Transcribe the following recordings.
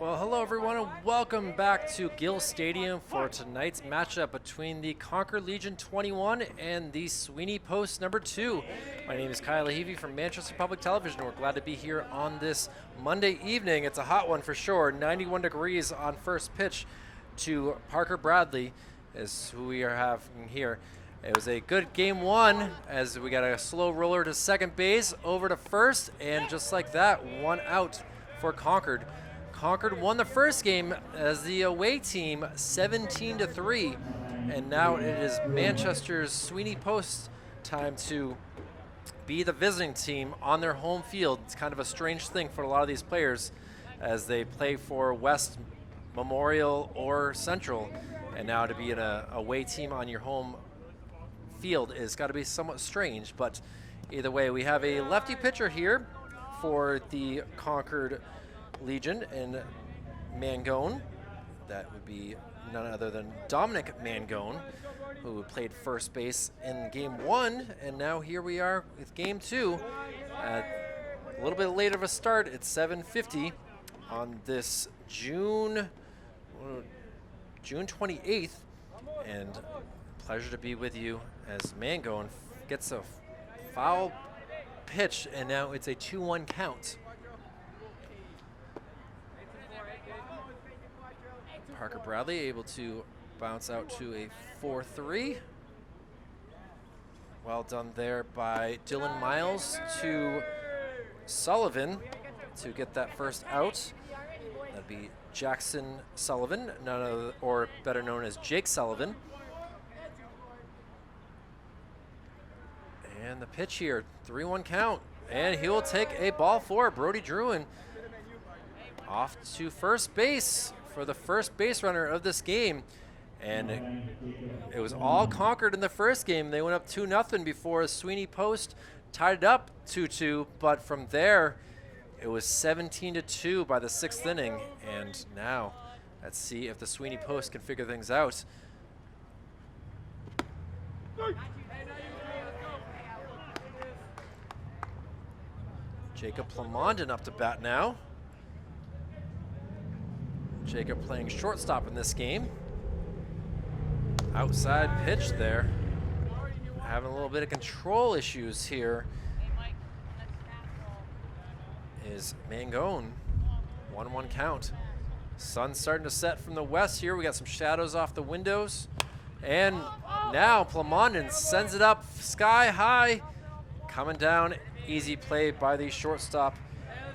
Well, hello everyone and welcome back to Gill Stadium for tonight's matchup between the Concord Legion 21 and the Sweeney Post number 2. My name is Kyle Levy from Manchester Public Television. We're glad to be here on this Monday evening. It's a hot one for sure. 91 degrees on first pitch to Parker Bradley is who we are having here. It was a good game one as we got a slow roller to second base, over to first, and just like that, one out for Concord. Concord won the first game as the away team 17-3, and now it is Manchester's Sweeney Post time to be the visiting team on their home field. It's kind of a strange thing for a lot of these players as they play for West, Memorial, or Central, and now to be in a away team on your home field is got to be somewhat strange. But either way, we have a lefty pitcher here for the Concord Legion and Mangone. That would be none other than Dominic Mangone, who played first base in game one, and now here we are with game two. A little bit later of a start. It's 7:50 on this June 28th, and pleasure to be with you as Mangone gets a foul pitch, and now it's a 2-1 count. Parker Bradley able to bounce out to a 4-3. Well done there by Dylan Miles to Sullivan to get that first out. That'd be Jackson Sullivan, none other, or better known as Jake Sullivan. And the pitch here, 3-1 count, and he will take a ball for Brody Druin off to first base for the first base runner of this game. And it was all Concord in the first game. They went up 2-0 before Sweeney Post tied it up 2-2, but from there it was 17-2 by the 6th inning. And now let's see if the Sweeney Post can figure things out. Jacob Plamondon up to bat now. Jacob playing shortstop in this game. Outside pitch there. Having a little bit of control issues here is Mangone. 1-1 count. Sun's starting to set from the west here. We got some shadows off the windows. And now Plamondon sends it up sky high. Coming down, easy play by the shortstop.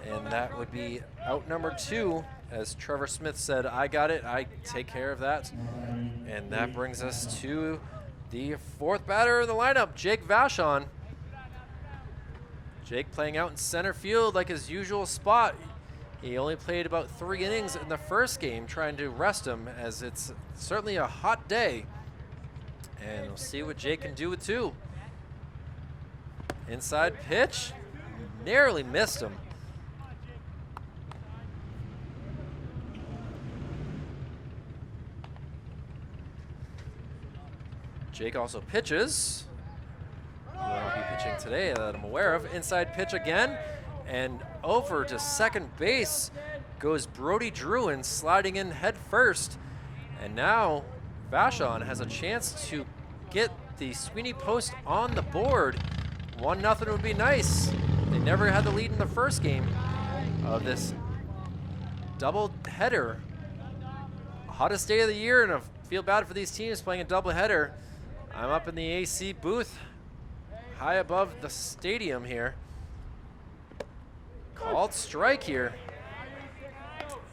And that would be out number 2. As Trevor Smith said, I got it, I take care of that. And that brings us to the 4th batter in the lineup, Jake Vachon. Jake playing out in center field like his usual spot. He only played about 3 innings in the first game, trying to rest him as it's certainly a hot day. And we'll see what Jake can do with 2. Inside pitch, narrowly missed him. Jake also pitches. He will be pitching today that I'm aware of. Inside pitch again, and over to second base goes Brody Druin, sliding in head first. And now Vachon has a chance to get the Sweeney Post on the board. 1-0 would be nice. They never had the lead in the first game of this double header. Hottest day of the year, and I feel bad for these teams playing a double header. I'm up in the AC booth, high above the stadium here. Called strike here.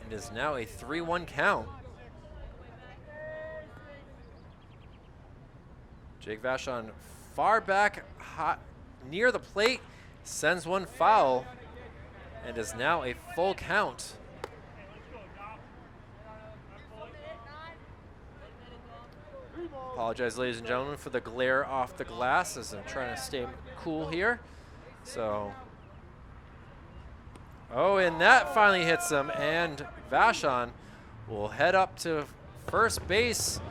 It is now a 3-1 count. Jake Vachon far back, hot, near the plate, sends one foul, and is now a full count. Apologize, ladies and gentlemen, for the glare off the glass as I'm trying to stay cool here. So, oh, and that finally hits him, and Vachon will head up to first base.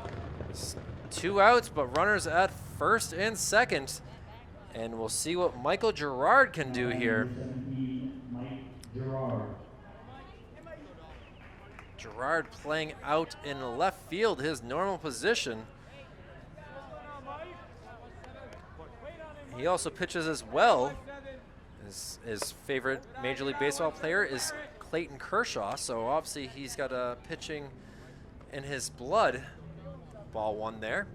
2 outs, but runners at first and second. And we'll see what Michael Gerard can do here. Gerard playing out in left field, his normal position. He also pitches as well. His favorite Major League Baseball player is Clayton Kershaw, so obviously he's got pitching in his blood. Ball one there.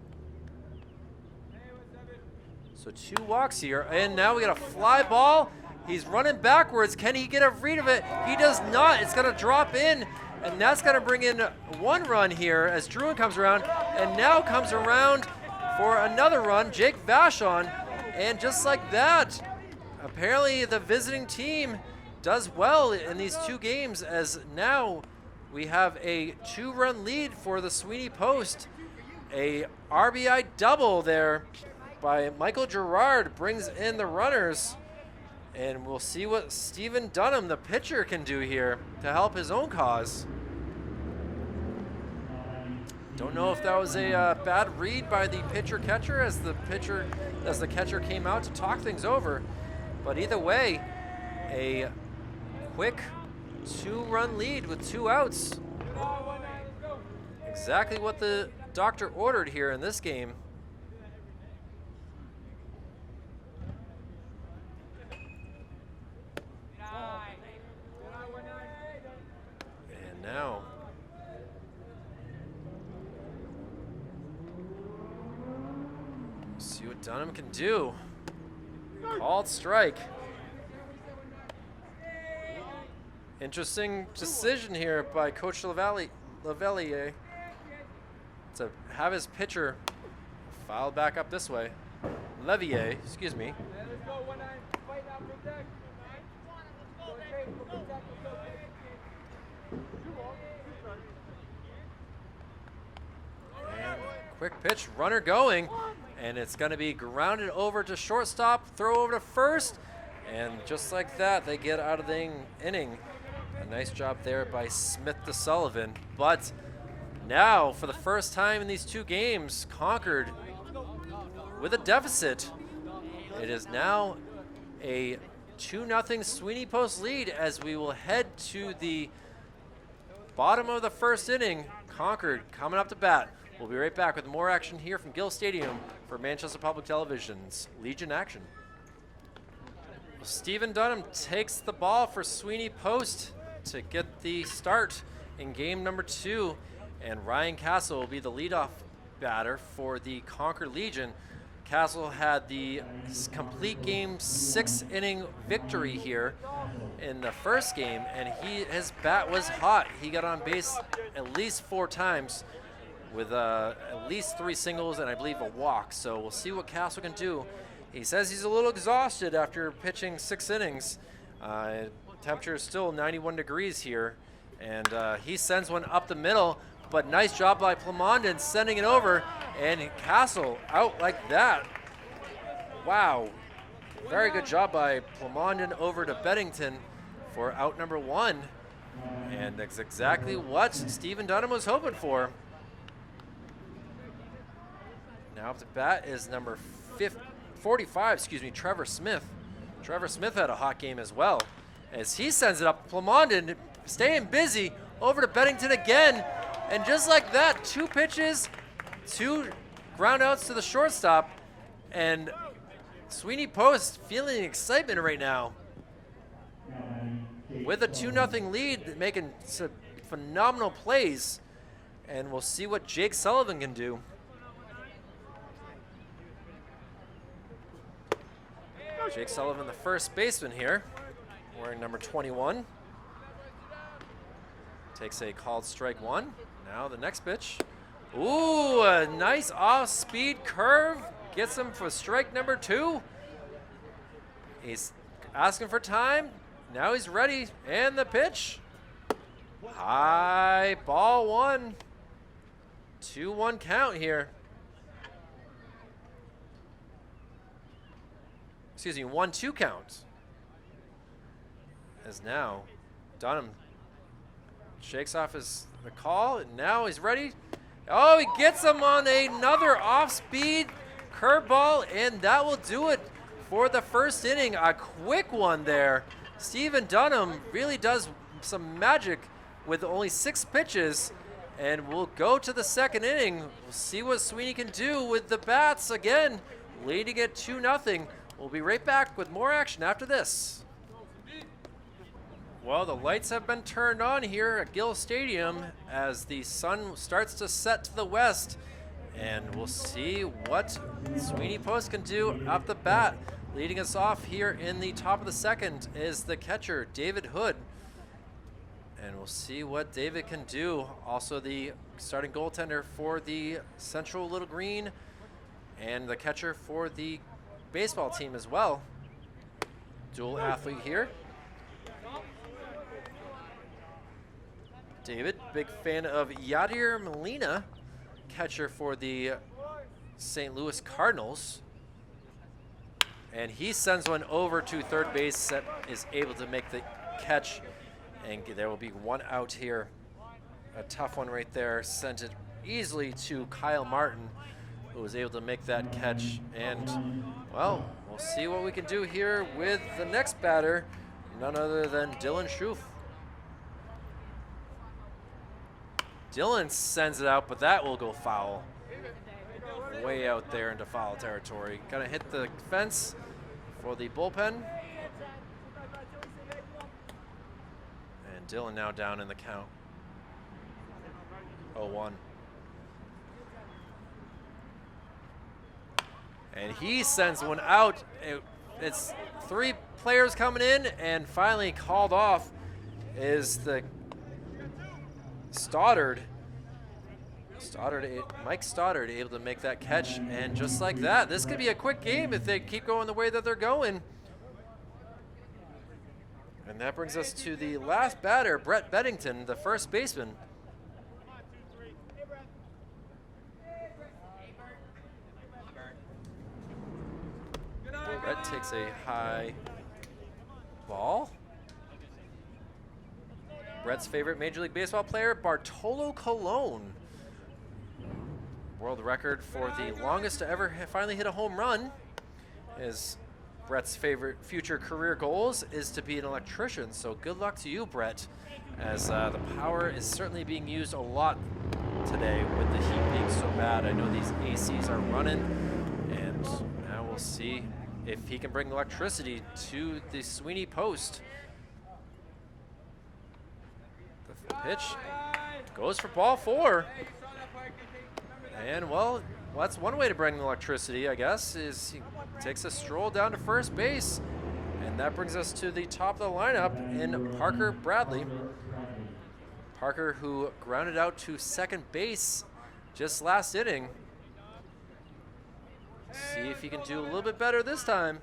So 2 walks here, and now we got a fly ball. He's running backwards. Can he get a read of it? He does not. It's going to drop in, and that's going to bring in 1 run here as Druin comes around, and now comes around for another run, Jake Vachon, and just like that, apparently the visiting team does well in these 2 games, as now we have a 2-run lead for the Sweeney Post. A RBI double there by Michael Gerard brings in the runners, and we'll see what Steven Dunham, the pitcher, can do here to help his own cause. Don't know if that was a bad read by the pitcher-catcher as the catcher came out to talk things over, but either way, a quick 2-run lead with 2 outs. Exactly what the doctor ordered here in this game. And now see what Dunham can do. Called strike. Interesting decision here by Coach Lavelier to have his pitcher foul back up this way. Levier, excuse me. And quick pitch, runner going, and it's going to be grounded over to shortstop, throw over to first, and just like that, they get out of the inning. A nice job there by Smith to Sullivan, but now, for the first time in these 2 games, Concord with a deficit. It is now a 2-0 Sweeney Post lead as we will head to the bottom of the first inning. Concord coming up to bat. We'll be right back with more action here from Gill Stadium for Manchester Public Television's Legion Action. Steven Dunham takes the ball for Sweeney Post to get the start in game number 2. And Ryan Castle will be the leadoff batter for the Concord Legion. Castle had the complete game 6-inning victory here in the first game, and his bat was hot. He got on base at least 4 times with at least 3 singles and I believe a walk. So we'll see what Castle can do. He says he's a little exhausted after pitching 6 innings. Temperature is still 91 degrees here, and he sends one up the middle. But nice job by Plamondon sending it over, and Castle out like that. Wow. Very good job by Plamondon over to Beddington for out number 1. And that's exactly what Steven Dunham was hoping for. Now up to bat is number 45, Trevor Smith. Trevor Smith had a hot game as well, as he sends it up. Plamondon staying busy over to Beddington again. And just like that, 2 pitches, 2 ground outs to the shortstop, and Sweeney Post feeling excitement right now. With a 2-0 lead, making some phenomenal plays, and we'll see what Jake Sullivan can do. Jake Sullivan, the first baseman here, wearing number 21. Takes a called strike 1. Now the next pitch. Ooh, a nice off-speed curve. Gets him for strike number 2. He's asking for time. Now he's ready. And the pitch. High ball 1. 2-1 count here. Excuse me, 1-2 count. As now Dunham shakes off the call, and now he's ready. Oh, he gets him on another off-speed curveball, and that will do it for the first inning. A quick one there. Steven Dunham really does some magic with only 6 pitches, and we'll go to the second inning. We'll see what Sweeney can do with the bats again, leading it 2-0. We'll be right back with more action after this. Well, the lights have been turned on here at Gill Stadium as the sun starts to set to the west, and we'll see what Sweeney Post can do off the bat. Leading us off here in the top of the second is the catcher, David Hood. And we'll see what David can do. Also the starting goaltender for the Central Little Green and the catcher for the baseball team as well. Dual athlete here. David, big fan of Yadier Molina, catcher for the St. Louis Cardinals. And he sends one over to third base that is able to make the catch. And there will be 1 out here. A tough one right there. Sent it easily to Kyle Martin, who was able to make that catch. And, well, we'll see what we can do here with the next batter, none other than Dylan Schoof. Dylan sends it out, but that will go foul. Way out there into foul territory. Gonna hit the fence for the bullpen. And Dylan now down in the count. 0-1. And he sends one out. It's 3 players coming in, and finally called off is the Mike Stoddard able to make that catch, and just like that, this could be a quick game if they keep going the way that they're going. And that brings us to the last batter, Brett Beddington, the first baseman. Brett takes a high ball. Brett's favorite Major League Baseball player, Bartolo Colon. World record for the longest to ever finally hit a home run. Is Brett's favorite future career goals is to be an electrician. So good luck to you, Brett, as the power is certainly being used a lot today with the heat being so bad. I know these ACs are running, and now we'll see if he can bring electricity to the Sweeney Post. The pitch goes for ball 4. And, well, that's one way to bring electricity, I guess, is he takes a stroll down to first base. And that brings us to the top of the lineup in Parker Bradley. Parker, who grounded out to second base just last inning. See if he can do a little bit better this time.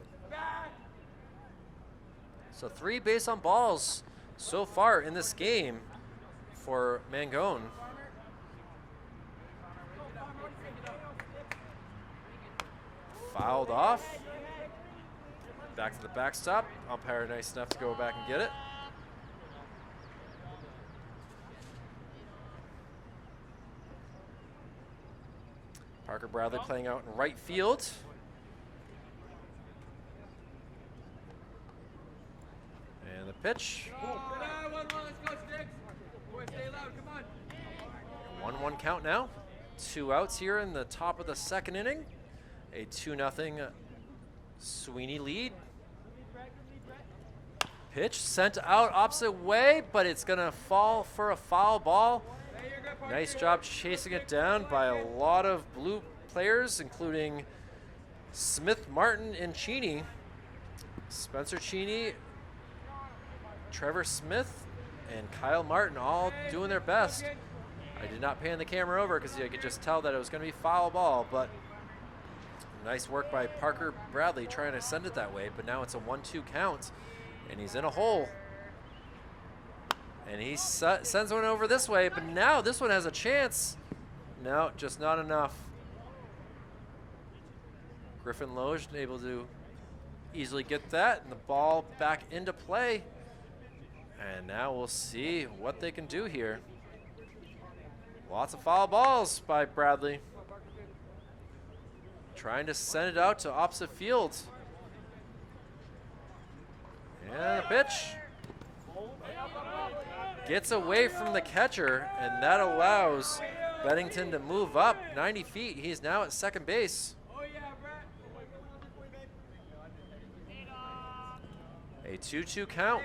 So 3 base on balls so far in this game for Mangone. Fouled off. Back to the backstop. Umpire nice enough to go back and get it. Parker Bradley playing out in right field. And the pitch. 1-1 count now. 2 outs here in the top of the second inning. A 2-0 Sweeney lead. Pitch sent out opposite way, but it's gonna fall for a foul ball. Nice job chasing it down by a lot of blue players, including Smith, Martin, and Cheney. Spencer Cheney, Trevor Smith, and Kyle Martin all doing their best. I did not pan the camera over because I could just tell that it was going to be foul ball, but nice work by Parker Bradley trying to send it that way, but now it's a 1-2 count, and he's in a hole. And he sends one over this way, but now this one has a chance. No, just not enough. Griffin Loge able to easily get that, and the ball back into play. And now we'll see what they can do here. Lots of foul balls by Bradley. Trying to send it out to opposite field. And a pitch. gets away from the catcher, and that allows Bennington to move up 90 feet. He's now at second base. A 2-2 count.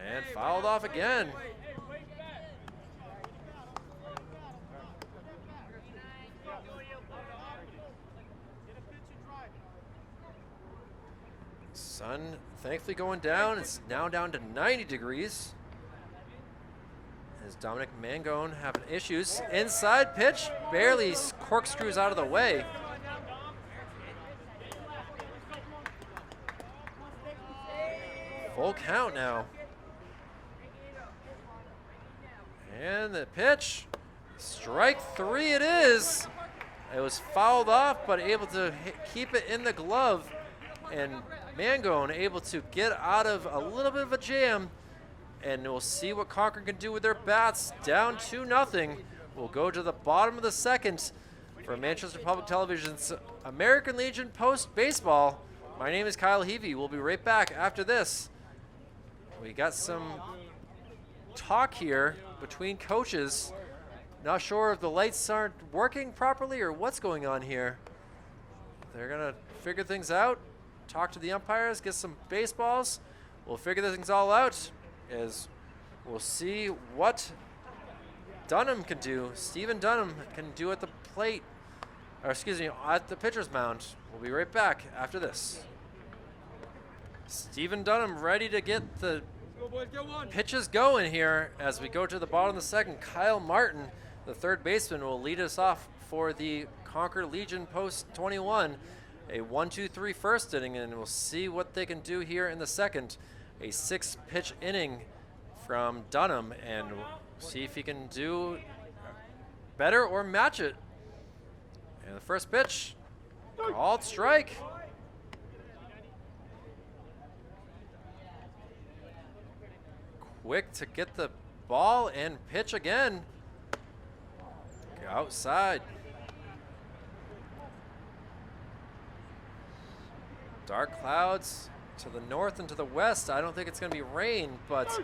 And fouled off again. Sun thankfully going down. It's now down to 90 degrees. As Dominic Mangone having issues. Inside pitch, barely corkscrews out of the way. Full count now. And the pitch, strike 3 it is. It was fouled off, but able to keep it in the glove. And Mangone able to get out of a little bit of a jam. And we'll see what Concord can do with their bats. Down 2-0. We'll go to the bottom of the second for Manchester Public Television's American Legion Post Baseball. My name is Kyle Heavey. We'll be right back after this. We got some talk here between coaches. Not sure if the lights aren't working properly or what's going on here. They're gonna figure things out, talk to the umpires, get some baseballs. We'll figure things all out as we'll see what Dunham can do. Stephen Dunham can do at the plate, or excuse me, at the pitcher's mound. We'll be right back after this. Stephen Dunham ready to get the pitches going here as we go to the bottom of the second. Kyle Martin, the third baseman, will lead us off for the Concord Legion Post 21. A 1-2-3 first inning, and we'll see what they can do here in the second. A 6-pitch inning from Dunham, and we'll see if he can do better or match it. And the first pitch, called strike. Quick to get the ball and pitch again. Outside. Dark clouds to the north and to the west. I don't think it's going to be rain, but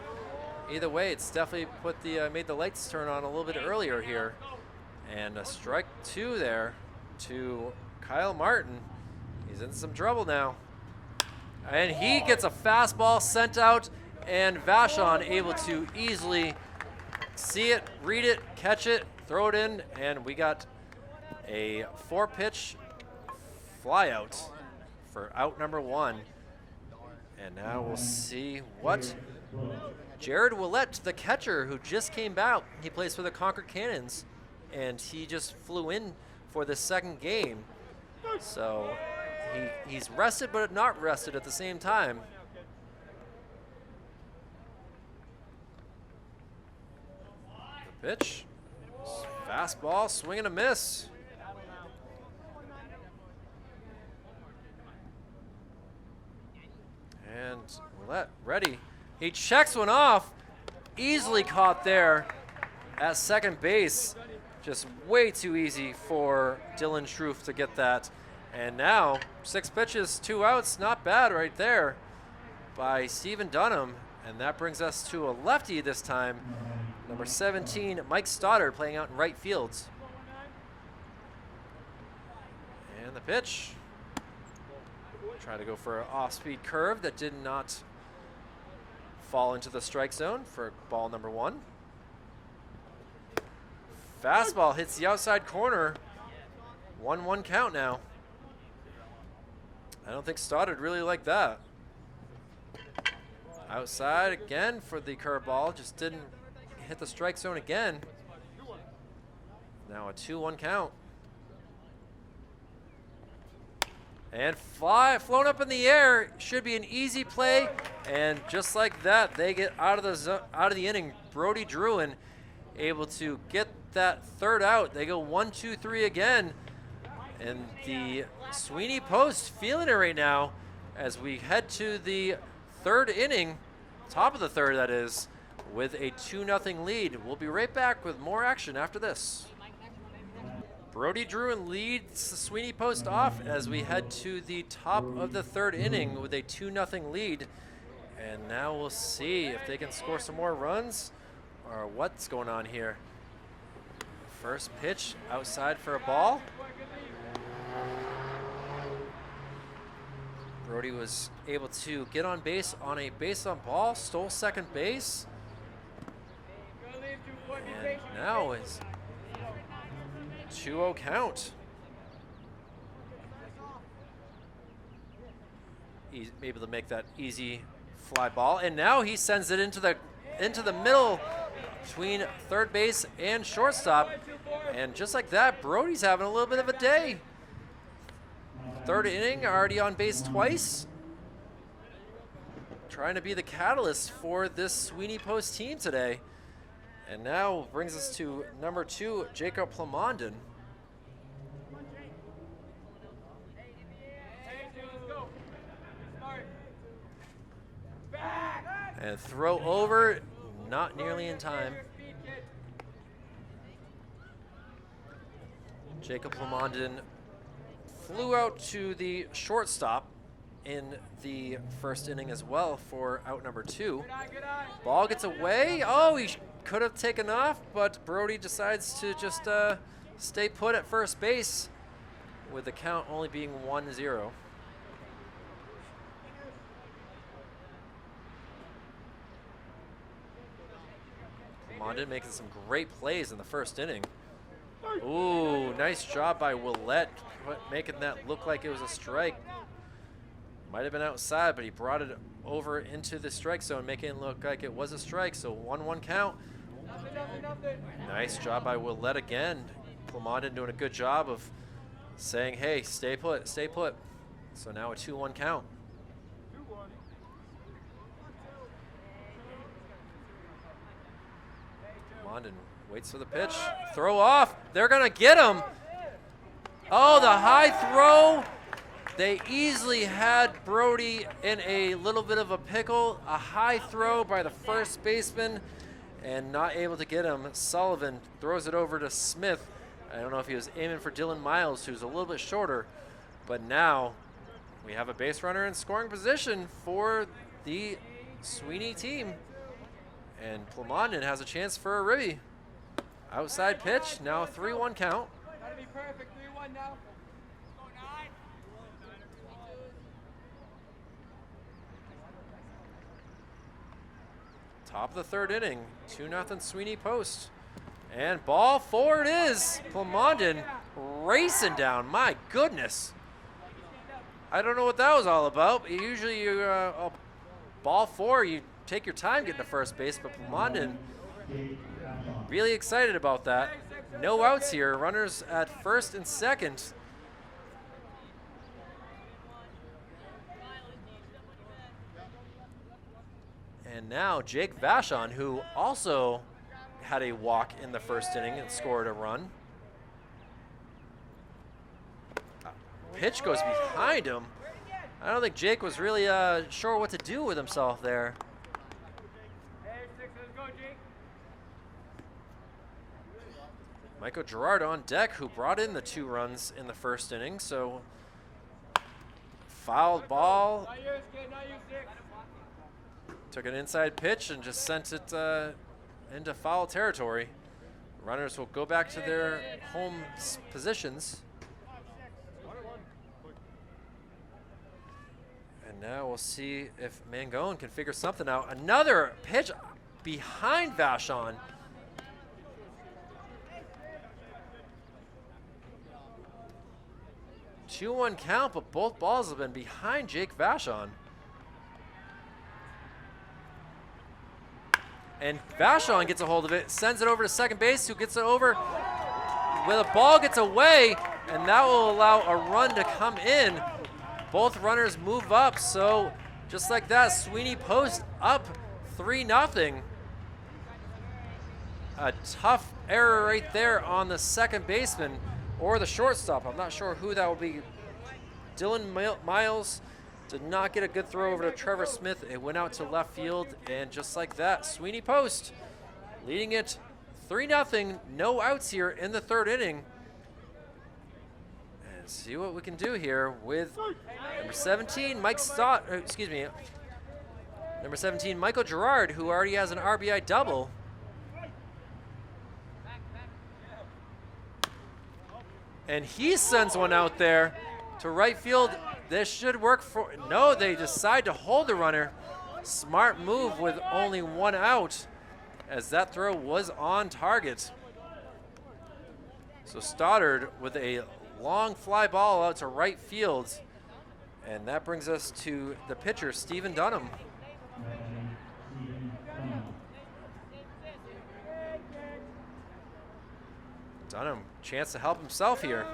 either way, it's definitely put the made the lights turn on a little bit earlier here. And a strike 2 there to Kyle Martin. He's in some trouble now. And he gets a fastball sent out, and Vachon able to easily see it, read it, catch it, throw it in, and we got a 4-pitch flyout for out number 1. And now we'll see what Jared Willett, the catcher who just came out, he plays for the Concord Cannons, and he just flew in for the second game. So he's rested but not rested at the same time. The pitch, fastball, swing and a miss. And Willett ready. He checks one off, easily caught there at second base. Just way too easy for Dylan Schroof to get that. And now 6 pitches, 2 outs, not bad right there by Stephen Dunham. And that brings us to a lefty this time. Number 17, Mike Stoddard, playing out in right field. And the pitch. Try to go for an off-speed curve that did not fall into the strike zone for ball number 1. Fastball hits the outside corner. 1-1 count now. I don't think Stoddard really liked that. Outside again for the curveball, just didn't hit the strike zone again. Now a 2-1 count. And flown up in the air, should be an easy play, and just like that, they get out of the inning. Brody Druin able to get that third out. They go 1-2-3 again, and the Sweeney Post feeling it right now as we head to the third inning, top of the third that is, with a 2-0 lead. We'll be right back with more action after this. Brody Druin leads the Sweeney post off as we head to the top of the third inning with a 2-0 lead. And now we'll see if they can score some more runs or what's going on here. First pitch outside for a ball. Brody was able to get on base on a base on ball, stole second base. And now it's 2-0 count. He's able to make that easy fly ball, and now he sends it into the middle between third base and shortstop. And just like that, Brody's having a little bit of a day. Third inning, already on base twice. Trying to be the catalyst for this Sweeney Post team today. And now brings us to number 2, Jacob Plamondon. And throw over, not nearly in time. Jacob Plamondon flew out to the shortstop in the first inning as well for out number 2. Ball gets away. Oh, he could have taken off, but Brody decides to just stay put at first base with the count only being 1-0. Plamondon making some great plays in the first inning. Ooh, nice job by Willette, making that look like it was a strike. Might have been outside, but he brought it over into the strike zone, making it look like it was a strike. So 1-1 count. Nice job by Willette again. Plamondon doing a good job of saying, hey, stay put, stay put. So now a 2-1 count. Plamondon waits for the pitch. Throw off. They're going to get him. Oh, the high throw. They easily had Brody in a little bit of a pickle. A high throw by the first baseman and not able to get him. Sullivan throws it over to Smith. I don't know if he was aiming for Dylan Miles, who's a little bit shorter. But now we have a base runner in scoring position for the Sweeney team. And Plamondon has a chance for a ribby. Outside pitch, now 3-1 count. Gotta be perfect, 3-1 now. Top of the third inning, 2-0 Sweeney Post. And ball 4 it is. Plamondon racing down, my goodness. I don't know what that was all about. Usually you, ball 4, you take your time getting to first base, but Plamondon really excited about that. No outs here, runners at first and second. And now Jake Vachon, who also had a walk in the first inning and scored a run. Pitch goes behind him. I don't think Jake was really sure what to do with himself there. Michael Gerard on deck, who brought in the 2 runs in the first inning. So fouled ball. Took an inside pitch and just sent it into foul territory. Runners will go back to their home positions. And now we'll see if Mangone can figure something out. Another pitch behind Vachon. Two-1 count, but both balls have been behind Jake Vachon. And Vachon gets a hold of it, sends it over to second base, who gets it over. Well, the ball gets away, and that will allow a run to come in. Both runners move up, so just like that, Sweeney Post up 3-0. A tough error right there on the second baseman or the shortstop. I'm not sure who that will be. Dylan Miles did not get a good throw over to Trevor Smith. It went out to left field, and just like that, Sweeney Post leading it 3-0. No outs here in the third inning. see what we can do here with number 17, number 17, Michael Gerard, who already has an RBI double. And he sends one out there to right field. This should work for, no, they decide to hold the runner. Smart move with only one out, as that throw was on target. So Stoddard with a long fly ball out to right field. And that brings us to the pitcher, Stephen Dunham. Dunham, chance to help himself here.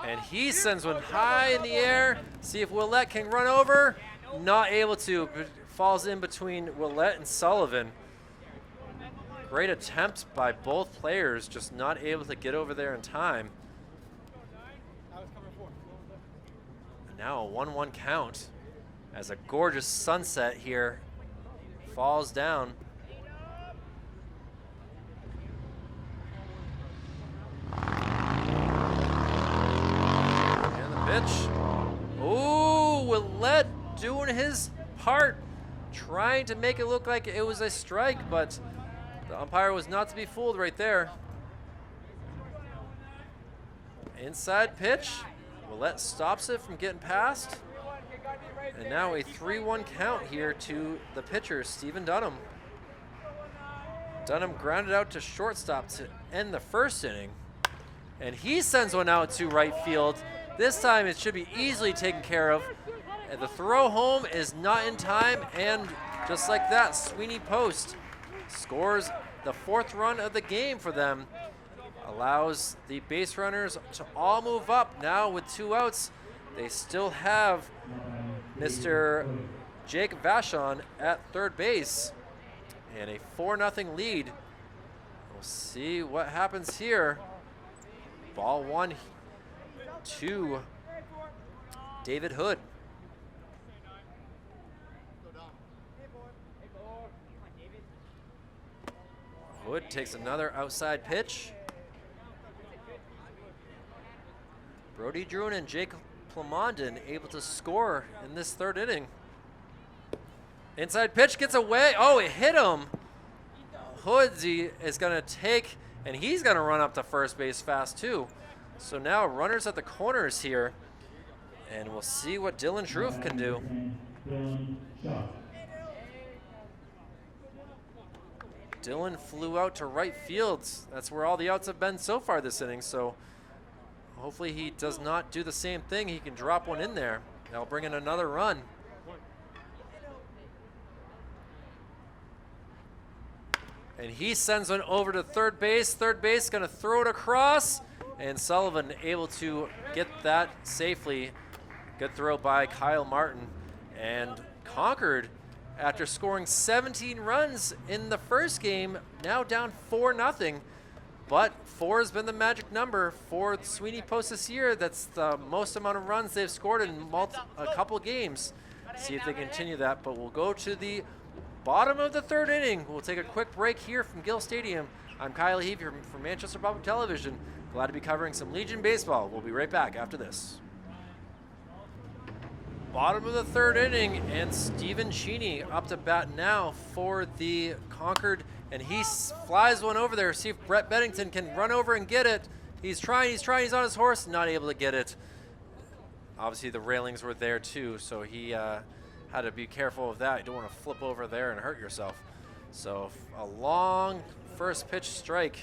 And he sends one high in the air. See if Willett can run over. Not able to, but falls in between Willett and Sullivan. Great attempt by both players, just not able to get over there in time. And now a 1-1 count as a gorgeous sunset here falls down. Pitch. Ooh, Willett doing his part, trying to make it look like it was a strike, but the umpire was not to be fooled right there. Inside pitch. Willett stops it from getting past. And now a 3-1 count here to the pitcher, Stephen Dunham. Dunham grounded out to shortstop to end the first inning. And he sends one out to right field. This time it should be easily taken care of. And the throw home is not in time, and just like that, Sweeney Post scores the 4th run of the game for them. Allows the base runners to all move up. Now with 2 outs, they still have Mr. Jake Vachon at third base. And a 4-0 lead. We'll see what happens here. Ball 1 to David Hood. Hood takes another outside pitch. Brody Druin and Jake Plamondon able to score in this 3rd inning. Inside pitch gets away. Oh, it hit him. Hoodsy is going to take, and he's going to run up to first base fast too. So now runners at the corners here, and we'll see what Dylan Shroof can do. Dylan flew out to right field. That's where all the outs have been so far this inning, so hopefully he does not do the same thing. He can drop one in there. That'll bring in another run. And he sends one over to third base. Third base gonna throw it across, and Sullivan able to get that safely. Good throw by Kyle Martin. And Concord, after scoring 17 runs in the first game, now down 4-0. But 4 has been the magic number for Sweeney Post this year. That's the most amount of runs they've scored in a couple games. See if they continue that, but we'll go to the bottom of the 3rd inning. We'll take a quick break here from Gill Stadium. I'm Kyle Heavey from Manchester Public Television. Glad to be covering some Legion baseball. We'll be right back after this. Bottom of the 3rd inning, and Stephen Cheney up to bat now for the Concord, and he flies one over there. See if Brett Bennington can run over and get it. He's trying, he's on his horse, not able to get it. Obviously the railings were there too, so he had to be careful of that. You don't want to flip over there and hurt yourself. So a long first pitch strike.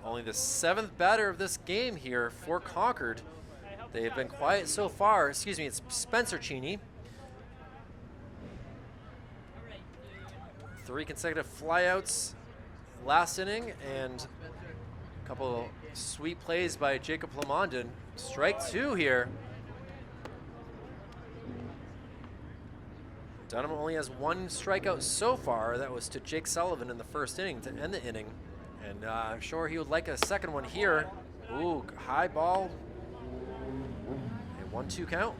Only the 7th batter of this game here for Concord. They have been quiet so far. Excuse me, it's Spencer Cheney. 3 consecutive flyouts last inning, and a couple sweet plays by Jacob Plamondon. Strike 2 here. Dunham only has 1 strikeout so far. That was to Jake Sullivan in the first inning to end the inning. And I'm sure he would like a second one here Ooh, high ball. A 1-2 count.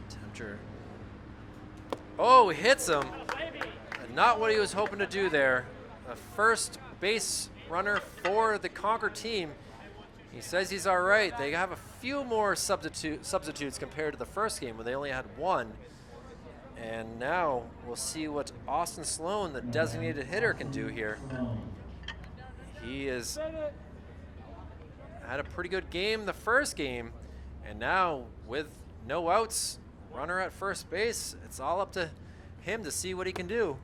Tempter. Oh, hits him. Not what he was hoping to do there. A first base runner for the Concord team. He says he's all right. They have a few more substitutes compared to the first game where they only had one. And now we'll see what Austin Sloan, the designated hitter, can do here. He has had a pretty good game the first game, and now with no outs, runner at first base, it's all up to him to see what he can do.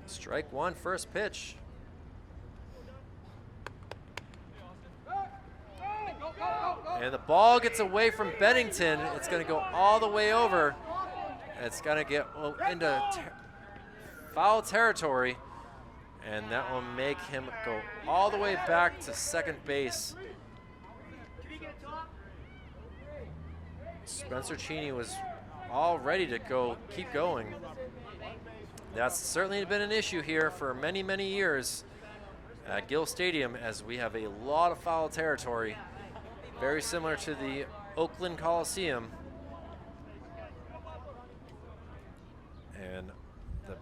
Strike one, first pitch. And the ball gets away from Bennington. It's going to go all the way over. It's going to get into foul territory, and that will make him go all the way back to second base. Spencer Cheney was all ready to go, keep going. That's certainly been an issue here for many, many years at Gill Stadium, as we have a lot of foul territory, very similar to the Oakland Coliseum. And the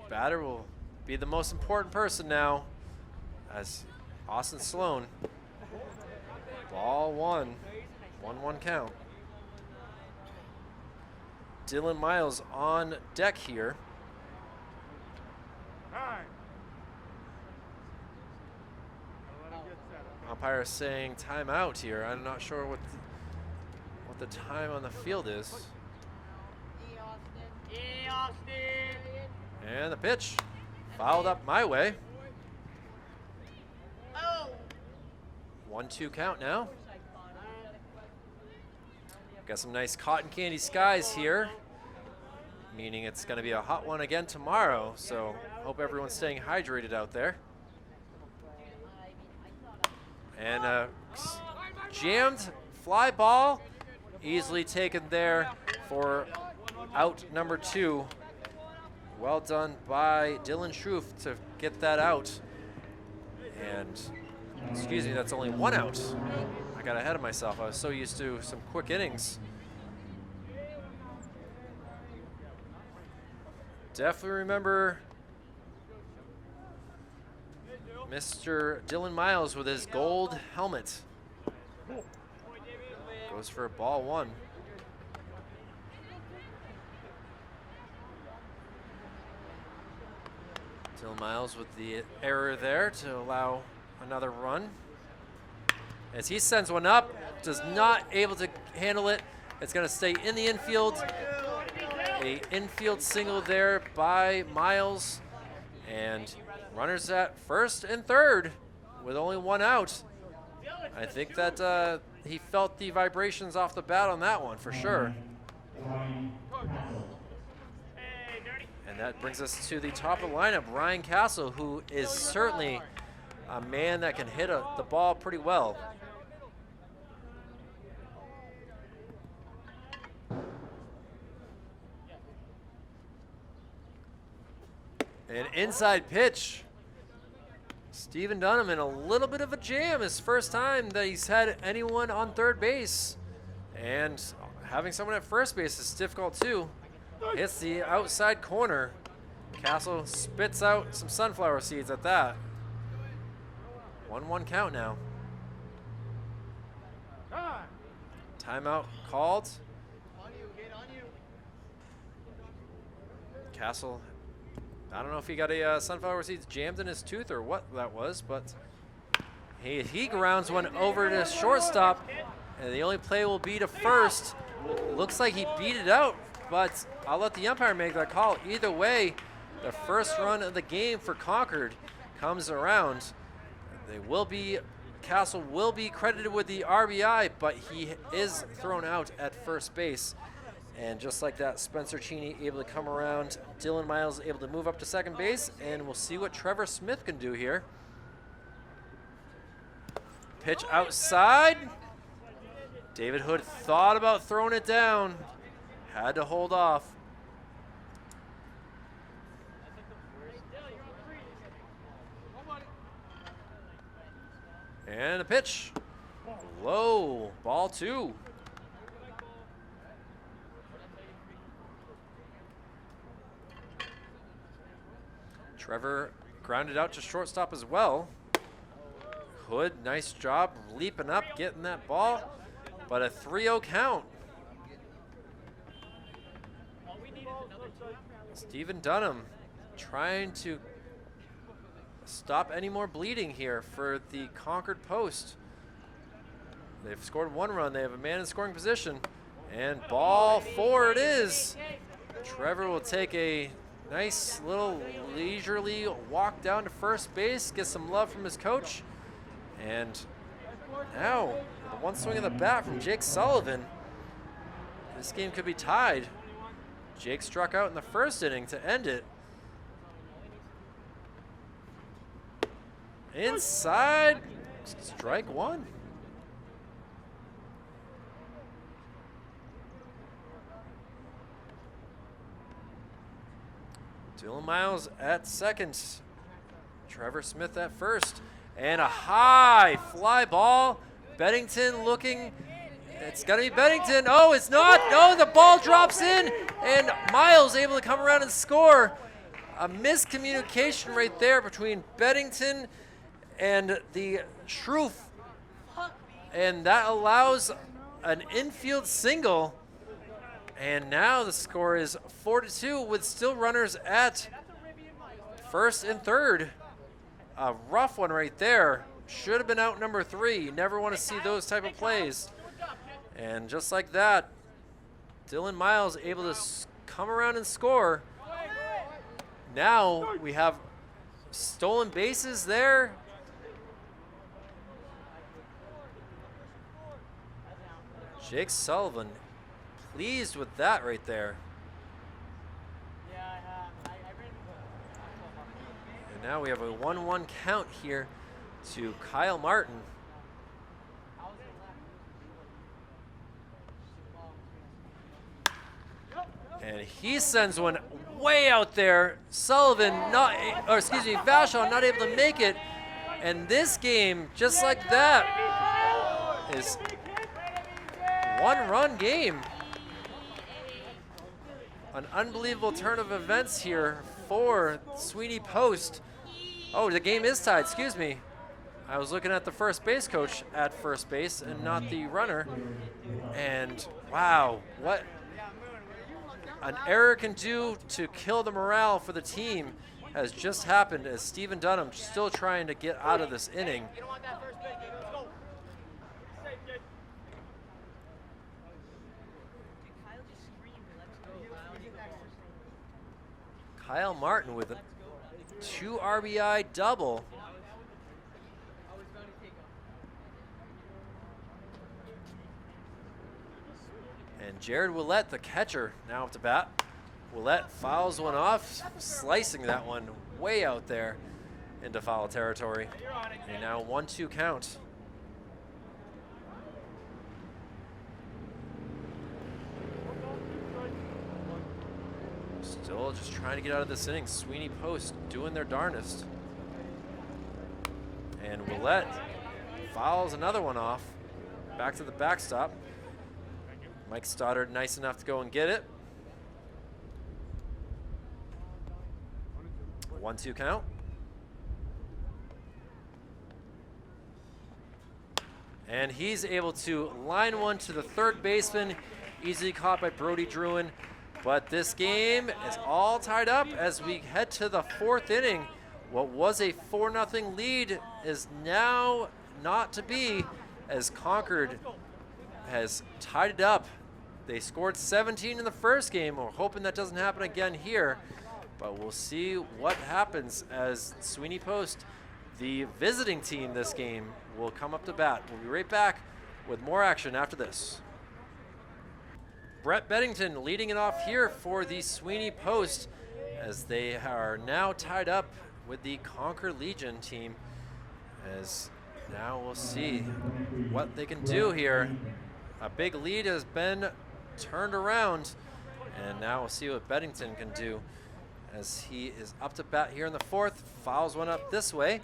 batter will be the most important person now, as Austin Sloan. Ball one, 1-1 count. Dylan Miles on deck here. Umpire saying timeout here. I'm not sure what the time on the field is. And the pitch fouled up my way. 1-2 count now. Got some nice cotton candy skies here, meaning it's going to be a hot one again tomorrow. So hope everyone's staying hydrated out there. And a jammed fly ball, easily taken there for out number 2. Well done by Dylan Schroof to get that out. And, excuse me, that's only 1 out. I got ahead of myself. I was so used to some quick innings. Definitely remember Mr. Dylan Miles with his gold helmet. Goes for a ball 1. Dylan Miles with the error there to allow another run. As he sends one up, does not able to handle it. It's going to stay in the infield. A infield single there by Miles. And runners at first and third with only 1 out. I think that he felt the vibrations off the bat on that one for sure. And that brings us to the top of the lineup, Ryan Castle, who is certainly a man that can hit the ball pretty well. An inside pitch. Steven Dunham in a little bit of a jam. His first time that he's had anyone on third base. And having someone at first base is difficult too. Hits the outside corner. Castle spits out some sunflower seeds at that. 1-1 count now. Timeout called. Castle, I don't know if he got a sunflower seeds jammed in his tooth or what that was, but he grounds one over to shortstop, and the only play will be to first. Looks like he beat it out, but I'll let the umpire make that call. Either way, the first run of the game for Concord comes around. Castle will be credited with the RBI, but he is thrown out at first base. And just like that, Spencer Cheney able to come around. Dylan Miles able to move up to second base, and we'll see what Trevor Smith can do here. Pitch outside. David Hood thought about throwing it down. Had to hold off. And a pitch. Low. Ball 2. Trevor grounded out to shortstop as well. Hood, nice job leaping up, getting that ball, but a 3-0 count. Stephen Dunham trying to stop any more bleeding here for the Concord Post. They've scored 1 run. They have a man in scoring position. And ball 4 it is. Trevor will take a nice little leisurely walk down to first base, get some love from his coach. And now, with one swing of the bat from Jake Sullivan, this game could be tied. Jake struck out in the first inning to end it. Inside, strike 1. Dylan Miles at second. Trevor Smith at first. And a high fly ball. Beddington looking. It's going to be Beddington. Oh, it's not. No, the ball drops in. And Miles able to come around and score. A miscommunication right there between Beddington and the Shroof. And that allows an infield single. And now the score is 4-2 with still runners at first and third. A rough one right there. Should have been out number 3. You never want to see those type of plays. And just like that, Dylan Miles able to come around and score. Now we have stolen bases there. Jake Sullivan pleased with that right there. And now we have a 1-1 count here to Kyle Martin. And he sends one way out there. Sullivan Vachon not able to make it. And this game, just like that, is 1-run game. An unbelievable turn of events here for Sweeney Post. Oh, the game is tied, excuse me. I was looking at the first base coach at first base and not the runner. And wow, what an error can do to kill the morale for the team has just happened as Stephen Dunham still trying to get out of this inning. Kyle Martin with a 2 RBI double. And Jared Willett, the catcher, now up to bat. Willett fouls one off, slicing that one way out there into foul territory. And now 1-2 count. Still just trying to get out of this inning. Sweeney Post doing their darnest. And Willett fouls another one off. Back to the backstop. Mike Stoddard nice enough to go and get it. 1-2 count. And he's able to line one to the third baseman. Easily caught by Brody Druin. But this game is all tied up as we head to the 4th inning. What was a 4-0 lead is now not to be, as Concord has tied it up. They scored 17 in the first game. We're hoping that doesn't happen again here, but we'll see what happens as Sweeney Post, the visiting team this game, will come up to bat. We'll be right back with more action after this. Brett Beddington leading it off here for the Sweeney Post as they are now tied up with the Concord Legion team, as now we'll see what they can do here. A big lead has been turned around, and now we'll see what Beddington can do as he is up to bat here in the 4th. Fouls one up this way,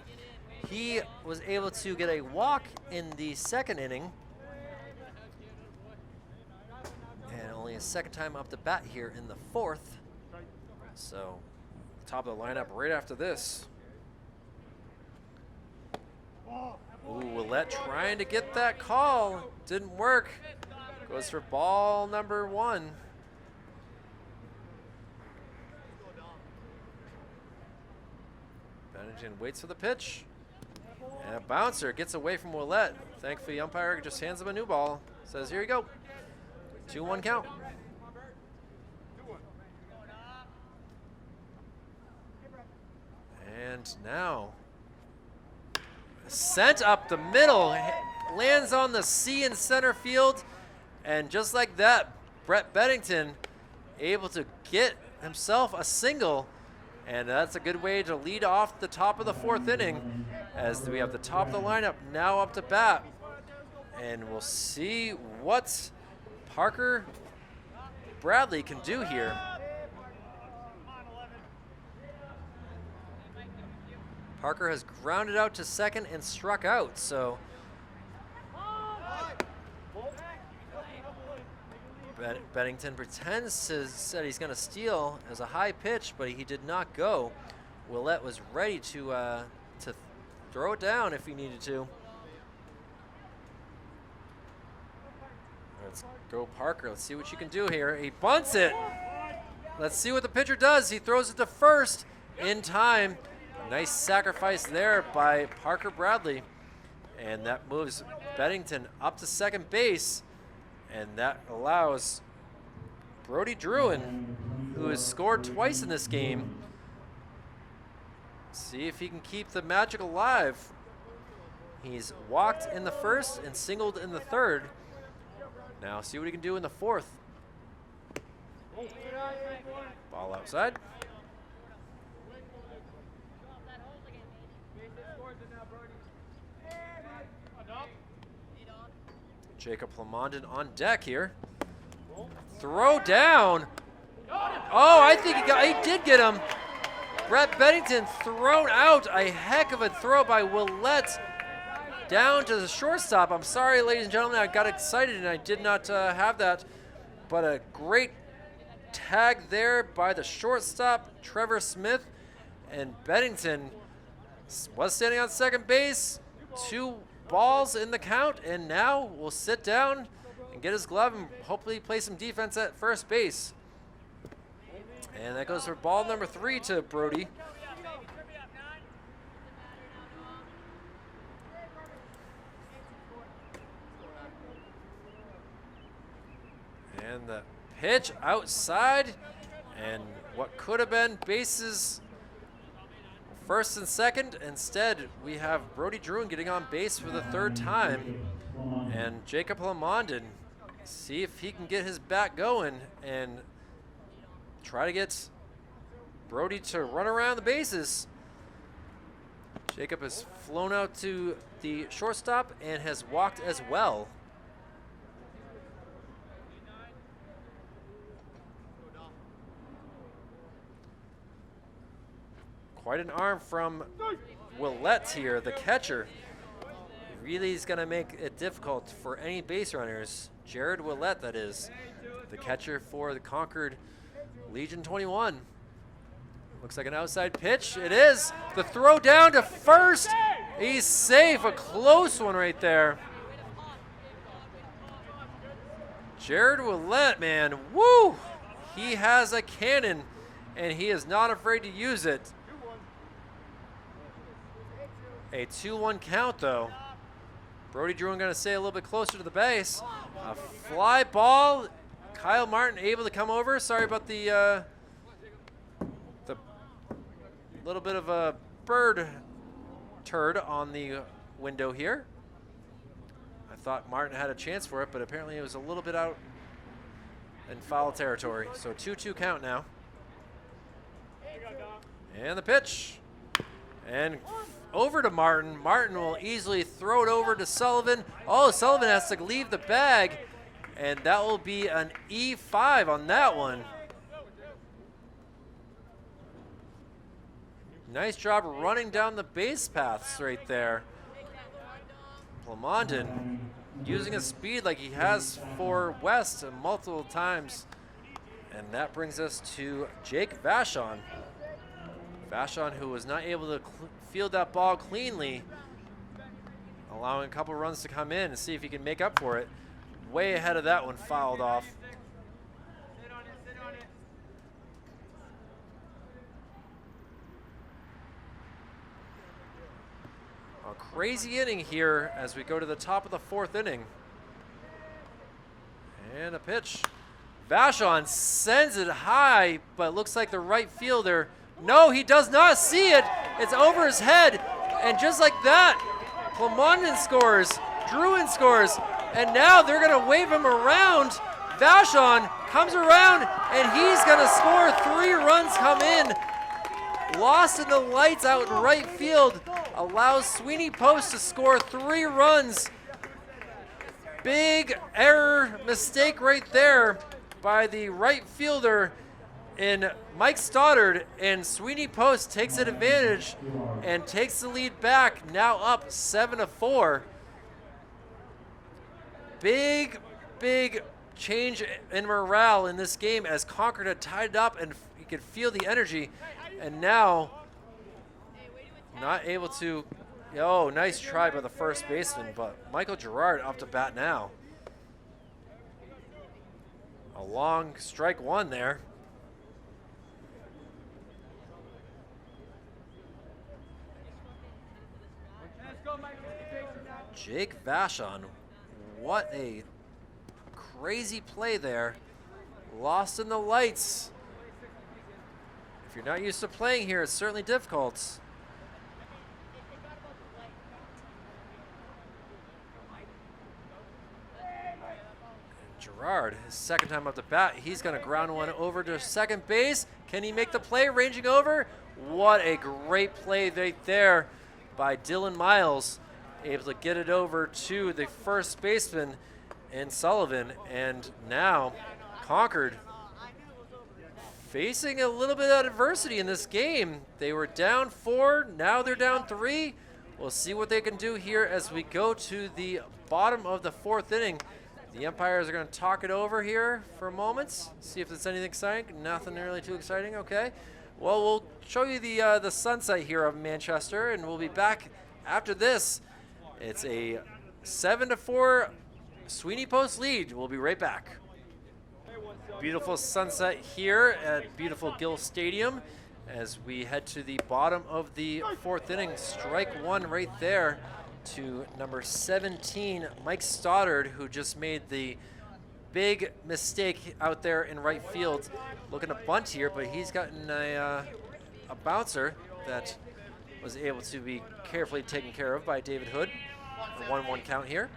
He was able to get a walk in the second inning. And only his second time up the bat here in the fourth. So, top of the lineup right after this. Ooh, Willette trying to get that call. Didn't work. Goes for ball number 1. Bennington waits for the pitch. And a bouncer gets away from Willette. Thankfully, the umpire just hands him a new ball. Says, here you go. 2-1 count. And now, sent up the middle, lands on the C in center field, and just like that, Brett Bennington able to get himself a single, and that's a good way to lead off the top of the fourth inning, as we have the top of the lineup now up to bat, and we'll see what Parker Bradley can do here. Parker has grounded out to second and struck out, so Bennington pretends to said he's going to steal as a high pitch, but he did not go. Willette was ready to throw it down if he needed to. Let's go, Parker. Let's see what you can do here. He bunts it. Let's see what the pitcher does. He throws it to first in time. Nice sacrifice there by Parker Bradley. And that moves Bennington up to second base. And that allows Brody Druin, who has scored twice in this game, see if he can keep the magic alive. He's walked in the first and singled in the third. Now see what he can do in the fourth. Ball outside. Jacob Lamondon on deck here. Throw down. Oh, I think he did get him. Brett Bennington thrown out. A heck of a throw by Willette down to the shortstop. I'm sorry, ladies and gentlemen, I got excited and I did not have that. But a great tag there by the shortstop, Trevor Smith. And Bennington was standing on second base. 2 balls in the count, and now we'll sit down and get his glove and hopefully play some defense at first base. And that goes for ball number 3 to Brody. And the pitch outside, and what could have been bases first and second. Instead, we have Brody Druin getting on base for the 3rd time. And Jacob Lamondon, see if he can get his bat going and try to get Brody to run around the bases. Jacob has flown out to the shortstop and has walked as well. Quite an arm from Willette here, the catcher. Really is going to make it difficult for any base runners. Jared Willette, that is, the catcher for the Concord Legion 21. Looks like an outside pitch. It is. The throw down to first. He's safe. A close one right there. Jared Willette, man, woo! He has a cannon, and he is not afraid to use it. A 2-1 count, though. Brody Druin going to stay a little bit closer to the base. A fly ball. Kyle Martin able to come over. Sorry about the little bit of a bird turd on the window here. I thought Martin had a chance for it, but apparently it was a little bit out in foul territory. So 2-2 count now. And the pitch. And over to Martin. Martin will easily throw it over to Sullivan. Oh, Sullivan has to leave the bag, and that will be an E5 on that one. Nice job running down the base paths right there. Plamondon using his speed like he has for West multiple times. And that brings us to Jake Vachon. Vachon, who was not able to field that ball cleanly, allowing a couple runs to come in and see if he can make up for it. Way ahead of that one, fouled off. A crazy inning here as we go to the top of the 4th inning. And a pitch. Vachon sends it high, but looks like the right fielder. No, he does not see it. It's over his head. And just like that, Plamondon scores, Druin scores, and now they're going to wave him around. Vachon comes around, and he's going to score. 3 runs come in. Lost in the lights out in right field. Allows Sweeney Post to score 3 runs. Big error, mistake right there by the right fielder in Mike Stoddard, and Sweeney Post takes an advantage and takes the lead back, now up 7-4. Big change in morale in this game as Concord had tied it up and you could feel the energy, and now not able to. Oh, nice try by the first baseman, but Michael Gerard up to bat now. A long strike 1 there. Jake Vachon, what a crazy play there. Lost in the lights. If you're not used to playing here, it's certainly difficult. Gerard, his second time up to bat, he's going to ground one over to second base. Can he make the play, ranging over? What a great play right there by Dylan Miles, able to get it over to the first baseman in Sullivan. And now Concord facing a little bit of adversity in this game. They were down 4, now they're down 3. We'll see what they can do here as we go to the bottom of the 4th inning. The umpires are going to talk it over here for a moment, see if there's anything exciting. Nothing really too exciting, okay. Well, we'll show you the sunset here of Manchester, and we'll be back after this. It's a 7-4 Sweeney Post lead. We'll be right back. Beautiful sunset here at beautiful Gill Stadium as we head to the bottom of the 4th inning. Strike 1 right there to number 17, Mike Stoddard, who just made the big mistake out there in right field. Looking to bunt here, but he's gotten a bouncer that was able to be carefully taken care of by David Hood. A 1-1 count here.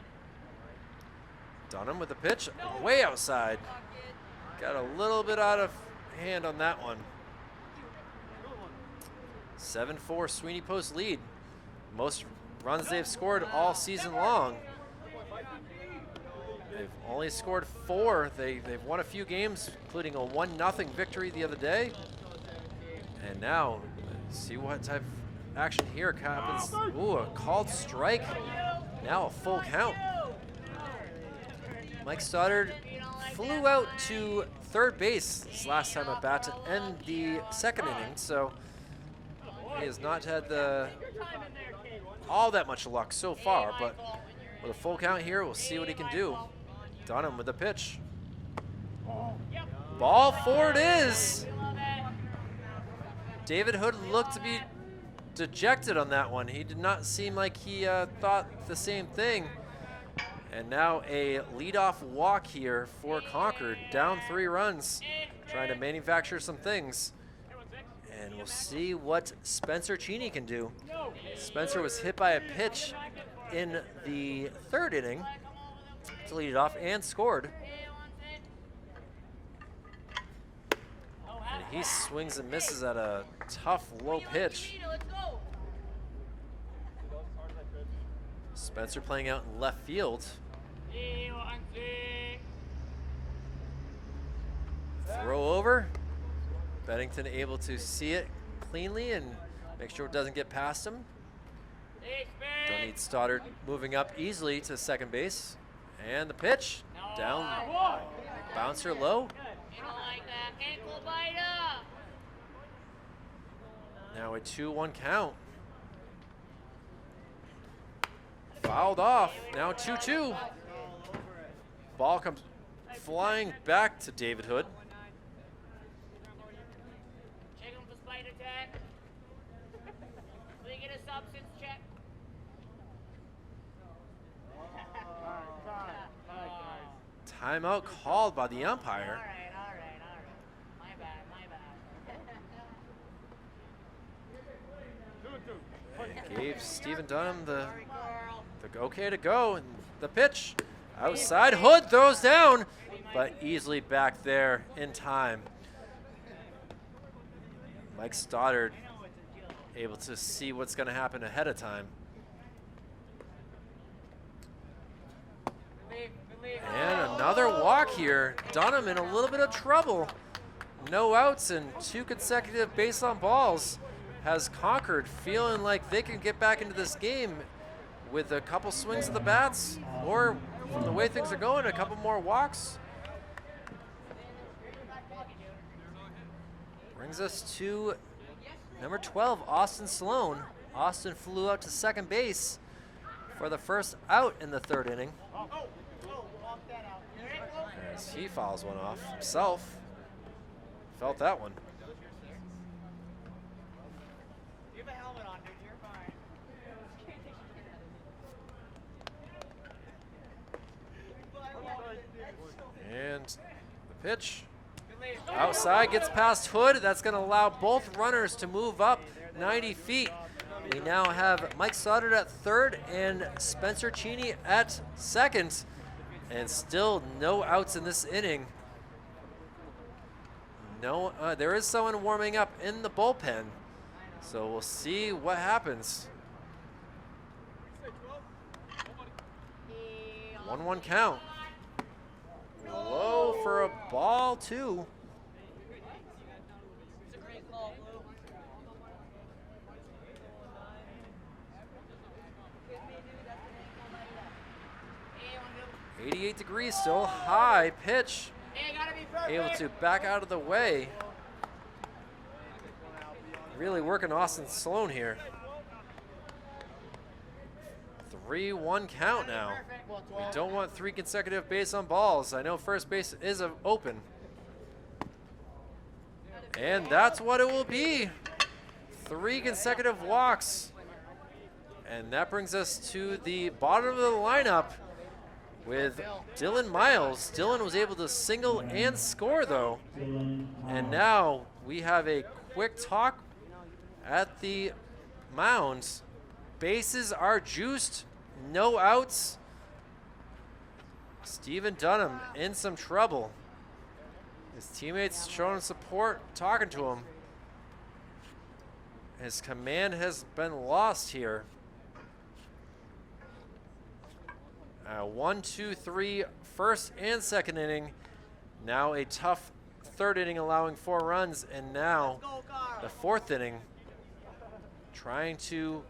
Dunham with the pitch, way outside. Got a little bit out of hand on that one. 7-4 Sweeney Post lead. Most runs they've scored all season long. They've only scored 4. They've won a few games, including a 1-0 victory the other day. And now, see what type of action here happens. Ooh, a called strike. Now a full count. Mike Stoddard flew out to third base his last time at bat to end the 2nd inning, so he has not had all that much luck so far, but with a full count here, we'll see what he can do. Dunham with the pitch. Ball 4 it is. David Hood looked to be dejected on that one. He did not seem like he thought the same thing. And now a leadoff walk here for Concord, down 3 runs, trying to manufacture some things. And we'll see what Spencer Cheney can do. Spencer was hit by a pitch in the 3rd inning to lead it off and scored. And he swings and misses at a tough low pitch. Spencer playing out in left field. Throw over. Beddington able to see it cleanly and Make sure it doesn't get past him. Don't need Stoddard moving up easily to second base. And the pitch, down, bouncer low. Now a 2-1 count. Fouled off, now 2-2. Ball comes flying back to David Hood. Check him for spider attack. Will you get a substance check? Timeout called by the umpire. All right. My bad. Gave Stephen Dunham the okay to go, and the pitch outside. Hood throws down, but easily back there in time. Mike Stoddard able to see what's going to happen ahead of time. And another walk here. Dunham in a little bit of trouble. No outs and 2 consecutive base on balls has Concord feeling like they can get back into this game with a couple swings of the bats, or from the way things are going, a couple more walks. Brings us to number 12, Austin Sloan. Austin flew out to second base for the first out in the 3rd inning. As he fouls one off himself. Felt that one. You have a helmet on, dude. You're fine. And the pitch outside gets past Hood. That's going to allow both runners to move up 90 feet. We now have Mike Stoddard at 3rd and Spencer Cheney at 2nd. And still no outs in this inning. No, there is someone warming up in the bullpen. So we'll see what happens. 1-1 count. Low for a ball, 2. It's a great call, Blue. 88 degrees, still high pitch. Hey, gotta be perfect. Able to back out of the way. Really working Austin Sloan here. 3-1 count now. We don't want 3 consecutive base on balls. I know first base is open. And that's what it will be. 3 consecutive walks. And that brings us to the bottom of the lineup with Dylan Miles. Dylan was able to single and score though. And now we have a quick talk at the mound. Bases are juiced, no outs. Stephen Dunham in some trouble. His teammates showing support, talking to him. His command has been lost here. 1, 2, 3, first and second inning. Now a tough 3rd inning allowing 4 runs, and now the 4th inning trying to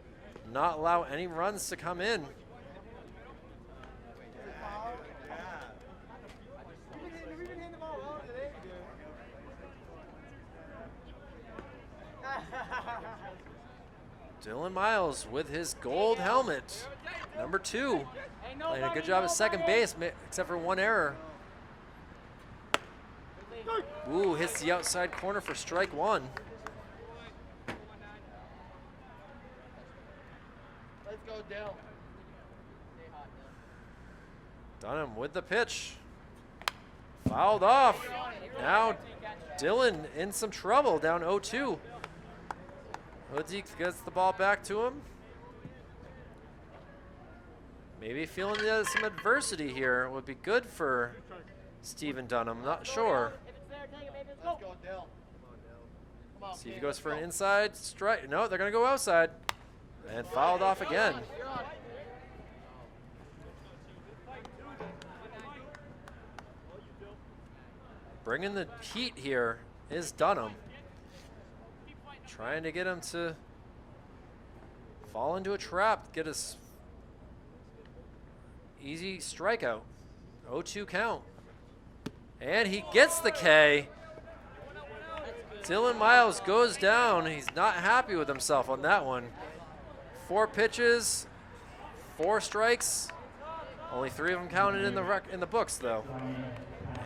not allow any runs to come in. Dylan Miles with his gold helmet, number 2. Playing a good job at second base, except for 1 error. Ooh, hits the outside corner for strike 1. Let's go, Dill. Dunham with the pitch. Fouled off. Now Dylan in some trouble, down 0-2. Hoodie gets the ball back to him. Maybe feeling some adversity here would be good for Stephen Dunham. Not sure. Let's go, Dill. See if he goes for an inside strike. No, they're going to go outside. And fouled off again. Bringing the heat here is Dunham. Trying to get him to fall into a trap, get us easy strikeout. 0-2 count. And he gets the K. Dylan Miles goes down. He's not happy with himself on that one. 4 pitches, 4 strikes. Only 3 of them counted in the books, though.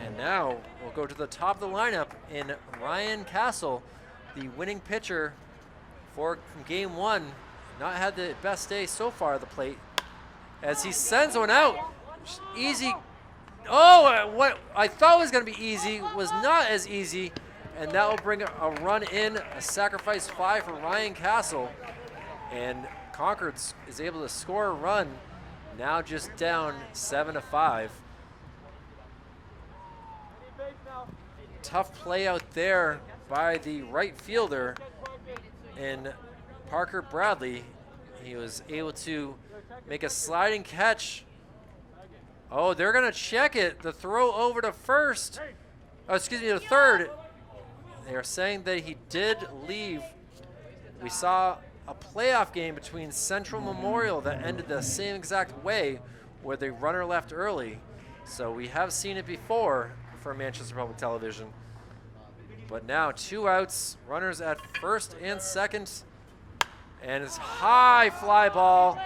And now we'll go to the top of the lineup in Ryan Castle, the winning pitcher for Game 1. Not had the best day so far at the plate, as he sends one out. Easy. Oh, what I thought was going to be easy was not as easy, and that will bring a run in, a sacrifice fly for Ryan Castle, and Concord is able to score a run, now just down 7-5. Tough play out there by the right fielder in Parker Bradley. He was able to make a sliding catch. Oh, they're going to check it. The throw over to first. Oh, excuse me, to third. They are saying that he did leave. We saw a playoff game between Central Memorial that ended the same exact way, where the runner left early. So we have seen it before for Manchester Public Television. But now 2 outs, runners at first and second. And it's high fly ball.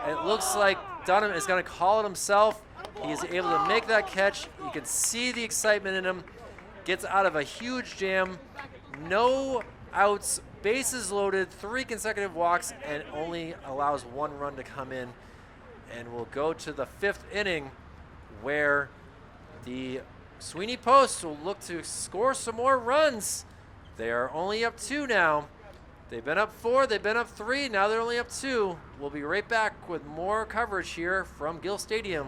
It looks like Dunham is going to call it himself. He is able to make that catch. You can see the excitement in him. Gets out of a huge jam. No outs, bases loaded, 3 consecutive walks, and only allows 1 run to come in. And we'll go to the 5th inning, where the Sweeney Post will look to score some more runs. They are only up 2 now. They've been up 4, they've been up 3, now they're only up 2. We'll be right back with more coverage here from Gill Stadium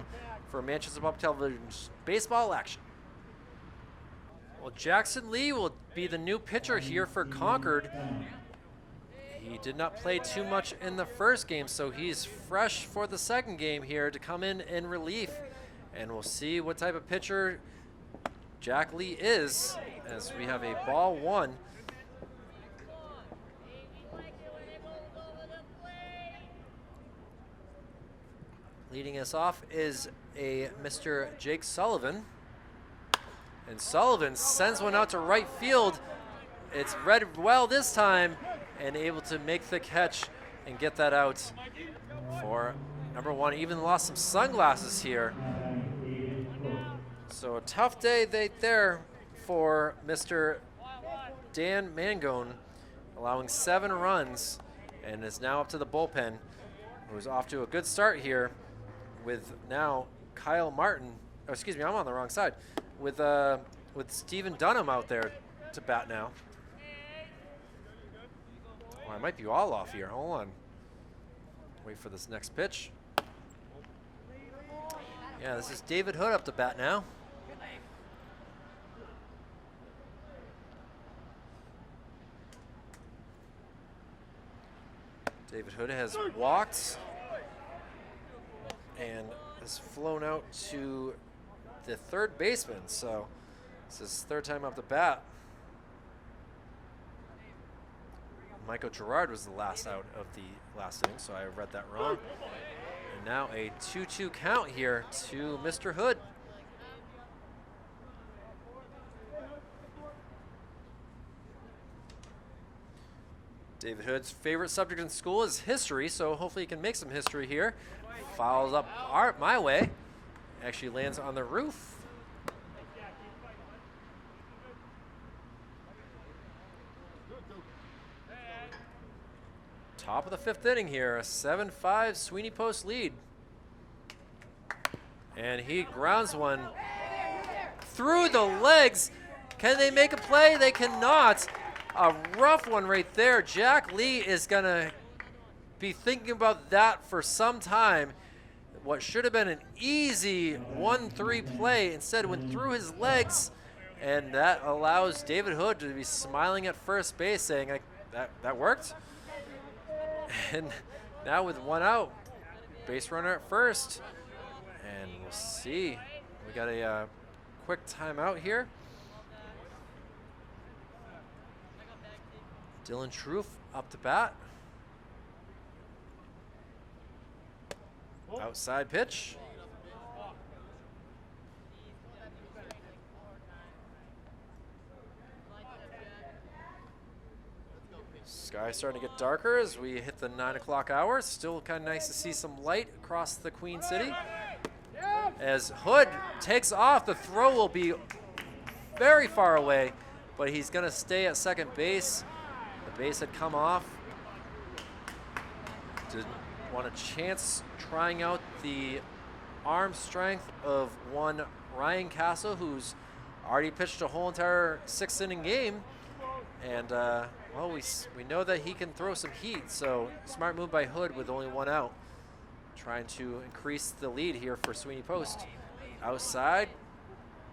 for Manchester Public Television's baseball action. Well, Jackson Lee will be the new pitcher here for Concord. He did not play too much in the first game, so he's fresh for the second game here to come in relief. And we'll see what type of pitcher Jack Lee is, as we have a ball 1. Leading us off is a Mr. Jake Sullivan. And Sullivan sends one out to right field. It's read well this time, and able to make the catch and get that out for number 1. Even lost some sunglasses here. So a tough day there for Mr. Dan Mangone, allowing 7 runs, and is now up to the bullpen, who's off to a good start here with now Kyle Martin. Oh, excuse me, I'm on the wrong side. With Stephen Dunham out there to bat now. Well, I might be all off here. Hold on. Wait for this next pitch. Yeah, this is David Hood up to bat now. David Hood has walked and has flown out to the third baseman, so this is his 3rd time up the bat. Michael Gerard was the last out of the last inning, so I read that wrong. And now a 2-2 count here to Mr. Hood. David Hood's favorite subject in school is history, so hopefully he can make some history here. Fouls up my way. Actually lands on the roof. Top of the 5th inning here, a 7-5 Sweeney Post lead. And he grounds one through the legs. Can they make a play? They cannot. A rough one right there. Jack Lee is gonna be thinking about that for some time. What should have been an easy 1-3 play instead went through his legs, and that allows David Hood to be smiling at first base, saying, that worked. And now with 1 out, base runner at first, and we'll see. We got a quick timeout here. Dylan Troof up to bat. Outside pitch. Sky's starting to get darker as we hit the 9 o'clock hour. Still kind of nice to see some light across the Queen City. As Hood takes off, the throw will be very far away, but he's going to stay at second base. The base had come off. Didn't want a chance trying out the arm strength of one Ryan Castle, who's already pitched a whole entire 6-inning game. And, well, we know that he can throw some heat, so smart move by Hood with only 1 out. Trying to increase the lead here for Sweeney Post. Outside,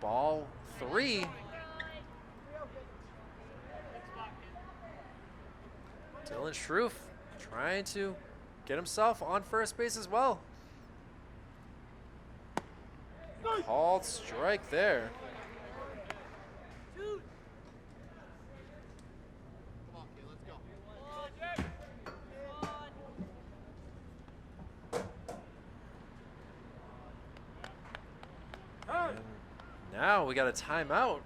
ball 3. Dylan Schroof trying to get himself on first base as well. Called strike there. And now we got a timeout.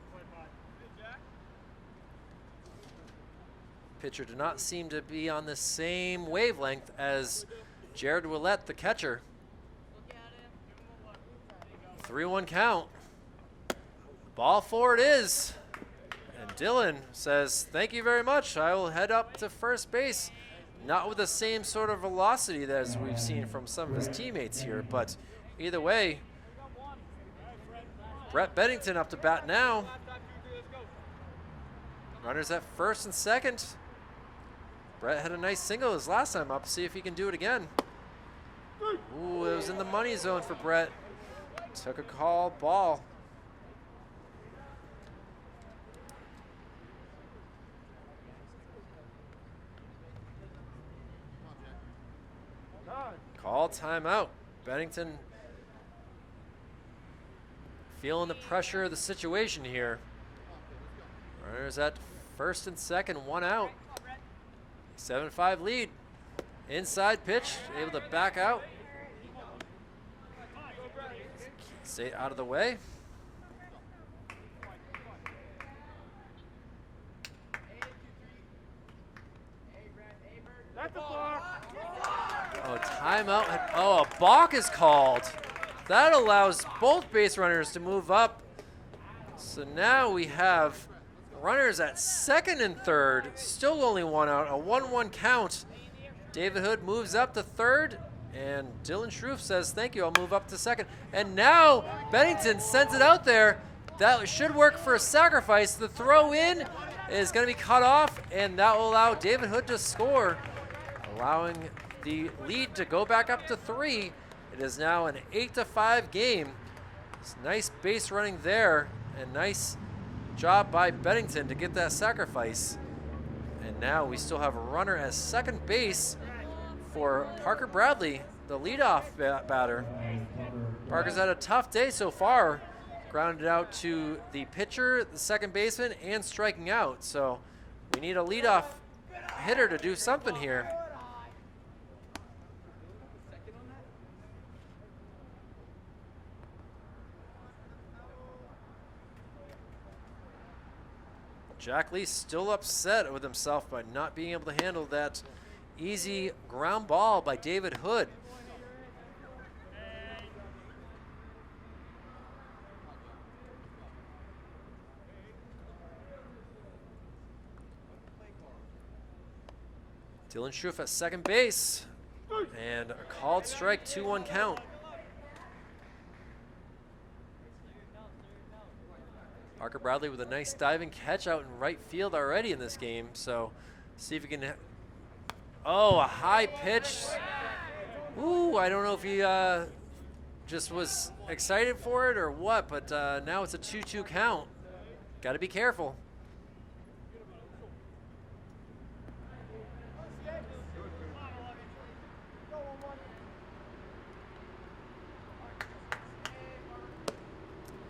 Pitcher did not seem to be on the same wavelength as Jared Willett, the catcher. 3-1 count. Ball 4 it is. And Dylan says, thank you very much. I will head up to first base. Not with the same sort of velocity that as we've seen from some of his teammates here, but either way, Brett Bennington up to bat now. Runners at first and second. Brett had a nice single his last time up. See if he can do it again. Ooh, it was in the money zone for Brett. Took a call, ball. Call timeout. Bennington feeling the pressure of the situation here. Runners at first and second, 1 out. 7-5 lead. Inside pitch, able to back out. Stay out of the way. Oh, timeout. Oh, a balk is called. That allows both base runners to move up. So now we have runners at second and third. Still only 1 out. A 1-1 count. David Hood moves up to third. And Dylan Schroof says, thank you, I'll move up to second. And now Bennington sends it out there. That should work for a sacrifice. The throw in is going to be cut off, and that will allow David Hood to score, allowing the lead to go back up to 3. It is now an 8-5 game. It's nice base running there, and nice job by Bennington to get that sacrifice. And now we still have a runner at second base for Parker Bradley, the leadoff batter. Parker's had a tough day so far. Grounded out to the pitcher, the second baseman, and striking out. So we need a leadoff hitter to do something here. Jack Lee still upset with himself by not being able to handle that easy ground ball by David Hood. Dylan Schroof at second base. And a called strike, 2-1 count. Parker Bradley with a nice diving catch out in right field already in this game. So see if he can. Oh, a high pitch. Ooh, I don't know if he just was excited for it or what, but now it's a 2-2 count. Got to be careful.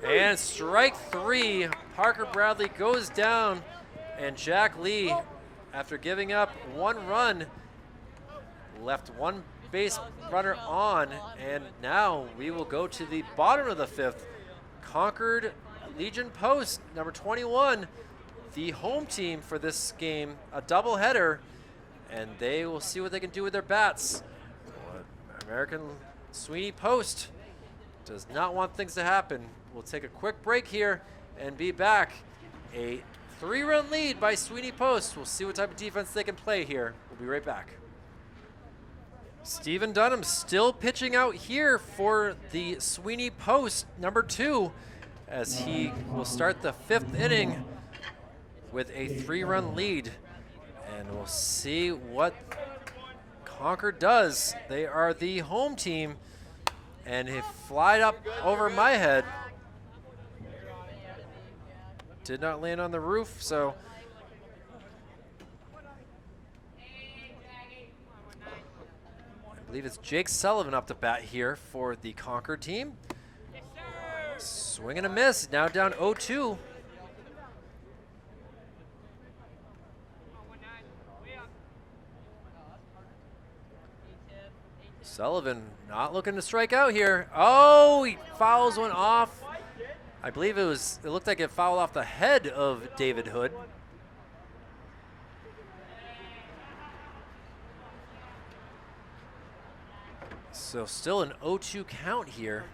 And strike 3, Parker Bradley goes down, and Jack Lee, after giving up 1 run, left 1 base runner on, and now we will go to the bottom of the 5th. Concord Legion Post, number 21, the home team for this game, a doubleheader, and they will see what they can do with their bats. American Sweeney Post does not want things to happen. We'll take a quick break here and be back. A 3-run lead by Sweeney Post. We'll see what type of defense they can play here. We'll be right back. Stephen Dunham still pitching out here for the Sweeney Post, number 2, as he will start the 5th inning with a 3-run lead. And we'll see what Concord does. They are the home team, and he flied up over my head. Did not land on the roof, so I believe it's Jake Sullivan up to bat here for the Concord team. Swing and a miss, now down 0-2. Sullivan not looking to strike out here. Oh, he fouls one off. I believe it looked like it fouled off the head of David Hood. So still an 0-2 count here.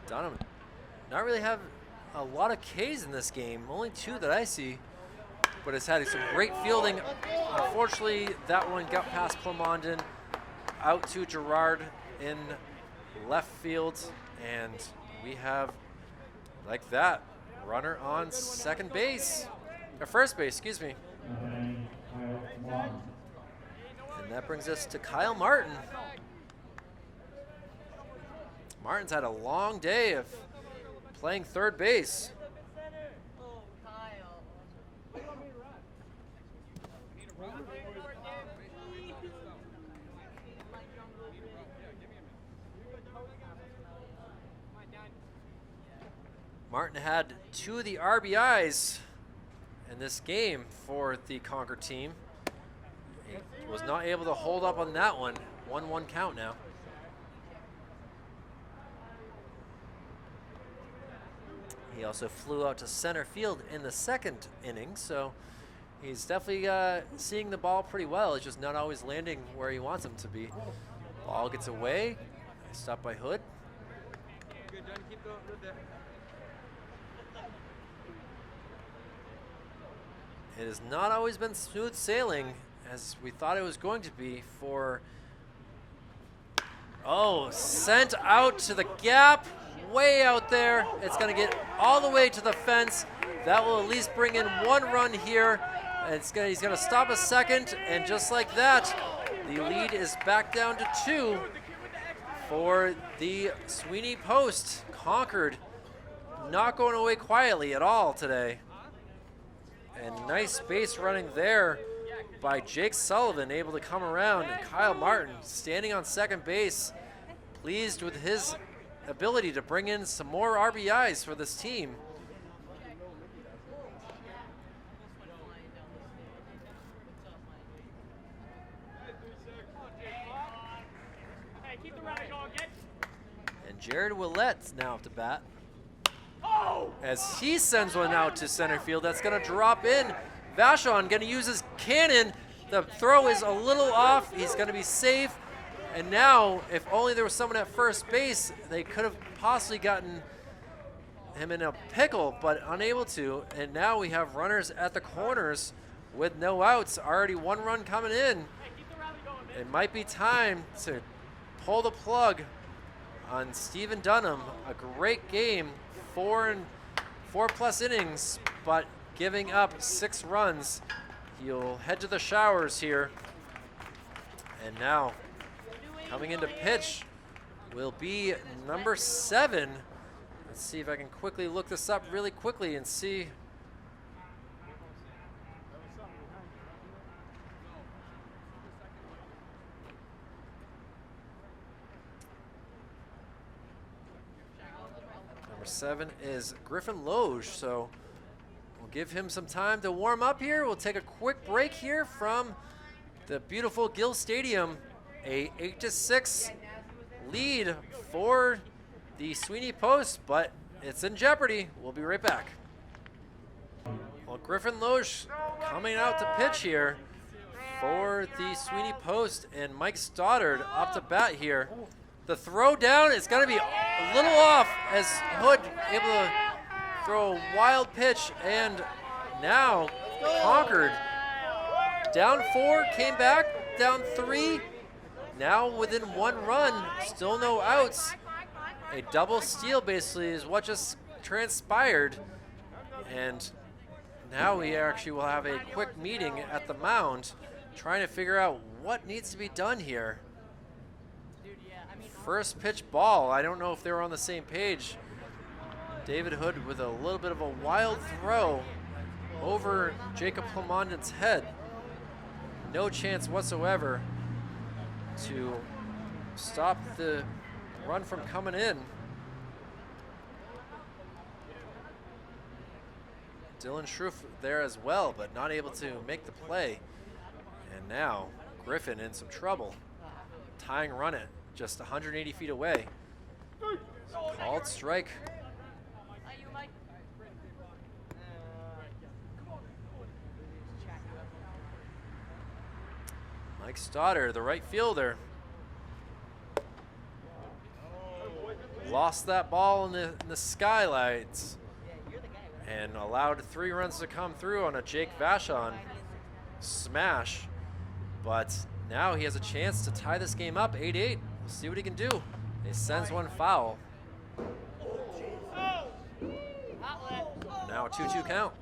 Dunham not really have a lot of Ks in this game, only 2 that I see, but it's had some great fielding. Unfortunately, that one got past Plamondon, out to Gerard in left field, and we have, like that, runner on second base, or first base, excuse me. And that brings us to Kyle Martin. Martin's had a long day of playing third base. Martin had 2 of the RBIs in this game for the Concord team. He was not able to hold up on that one. 1-1 count now. He also flew out to center field in the 2nd inning, so he's definitely seeing the ball pretty well. It's just not always landing where he wants him to be. Ball gets away. Nice stop by Hood. It has not always been smooth sailing as we thought it was going to be for, sent out to the gap, way out there. It's gonna get all the way to the fence. That will at least bring in 1 run here. He's gonna stop a second, and just like that, the lead is back down to 2 for the Sweeney Post. Concord not going away quietly at all today. And nice base running there by Jake Sullivan, able to come around, and Kyle Martin standing on second base, pleased with his ability to bring in some more RBIs for this team. And Jared Willette's now up to bat, as he sends one out to center field. That's going to drop in. Vachon going to use his cannon. The throw is a little off. He's going to be safe. And now, if only there was someone at first base, they could have possibly gotten him in a pickle, but unable to. And now we have runners at the corners with no outs. Already 1 run coming in. It might be time to pull the plug on Stephen Dunham. A great game, 4+ innings, but giving up 6 runs. He'll head to the showers here. And now, coming into pitch will be number 7. Let's see if I can quickly look this up really quickly and see. Number 7 is Griffin Loge, so we'll give him some time to warm up here. We'll take a quick break here from the beautiful Gill Stadium A 8-6 lead for the Sweeney Post, but it's in jeopardy. We'll be right back. Well, Griffin Loesch coming out to pitch here for the Sweeney Post, and Mike Stoddard up to bat here. The throw down is going to be a little off as Hood able to throw a wild pitch, and now Concord down 4, came back, down 3, now within 1 run, still no outs. A double steal basically is what just transpired, and now we actually will have a quick meeting at the mound trying to figure out what needs to be done here. First pitch ball, I don't know if they were on the same page. David Hood with a little bit of a wild throw over Jacob Plamondon's head. No chance whatsoever to stop the run from coming in. Dylan Schroof there as well, but not able to make the play. And now Griffin in some trouble. Tying run it just 180 feet away. Called strike. Mike Stoddard, the right fielder, lost that ball in the skylights and allowed 3 runs to come through on a Jake Vachon smash. But now he has a chance to tie this game up 8-8. We'll see what he can do. He sends one foul. Now a 2-2 count.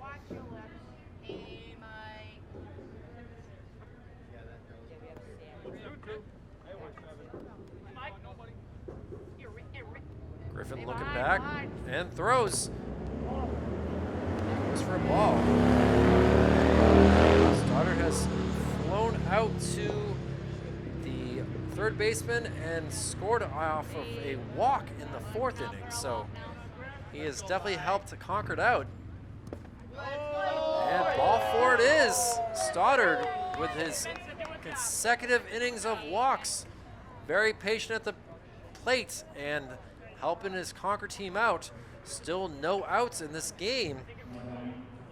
Griffin looking back and throws. Goes for a ball. Stoddard has flown out to the third baseman and scored off of a walk in the 4th inning. So he has definitely helped Concord out. And ball 4 it is. Stoddard with his consecutive innings of walks. Very patient at the plate and helping his Concord team out. Still no outs in this game.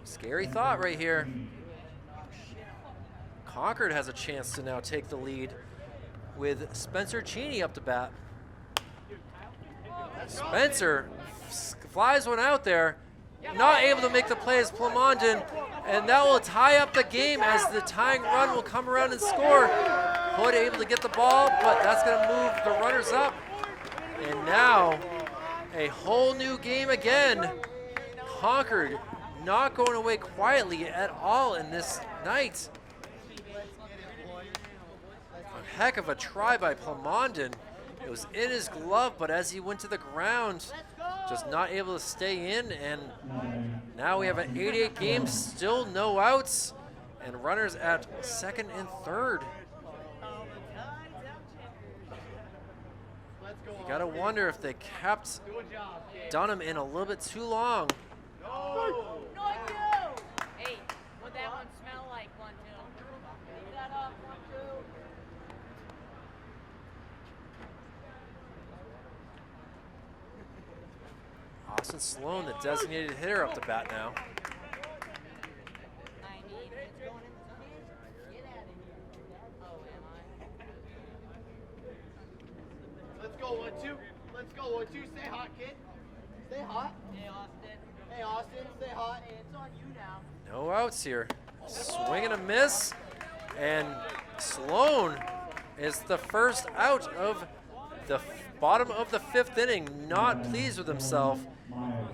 Scary thought right here. Concord has a chance to now take the lead with Spencer Cheney up to bat. Spencer flies one out there, not able to make the play as Plamondon, and that will tie up the game as the tying run will come around and score. Hood able to get the ball, but that's going to move the runners up. And now a whole new game again. Concord not going away quietly at all in this night. A heck of a try by Plamondon. It was in his glove, but as he went to the ground, just not able to stay in. And now we have an 8-8 game, still no outs, and runners at 2nd and 3rd. You gotta wonder if they kept Dunham in a little bit too long. No, hey, what that one smell like? 1-2. Leave that up. 1-2. Austin Sloan, the designated hitter, up to bat now. Let's go 1-2. Let's go 1-2. Stay hot, kid. Stay hot. Hey, Austin. Hey, Austin. Stay hot. Hey, it's on you now. No outs here. Swing and a miss. And Sloan is the first out of the bottom of the 5th inning. Not pleased with himself.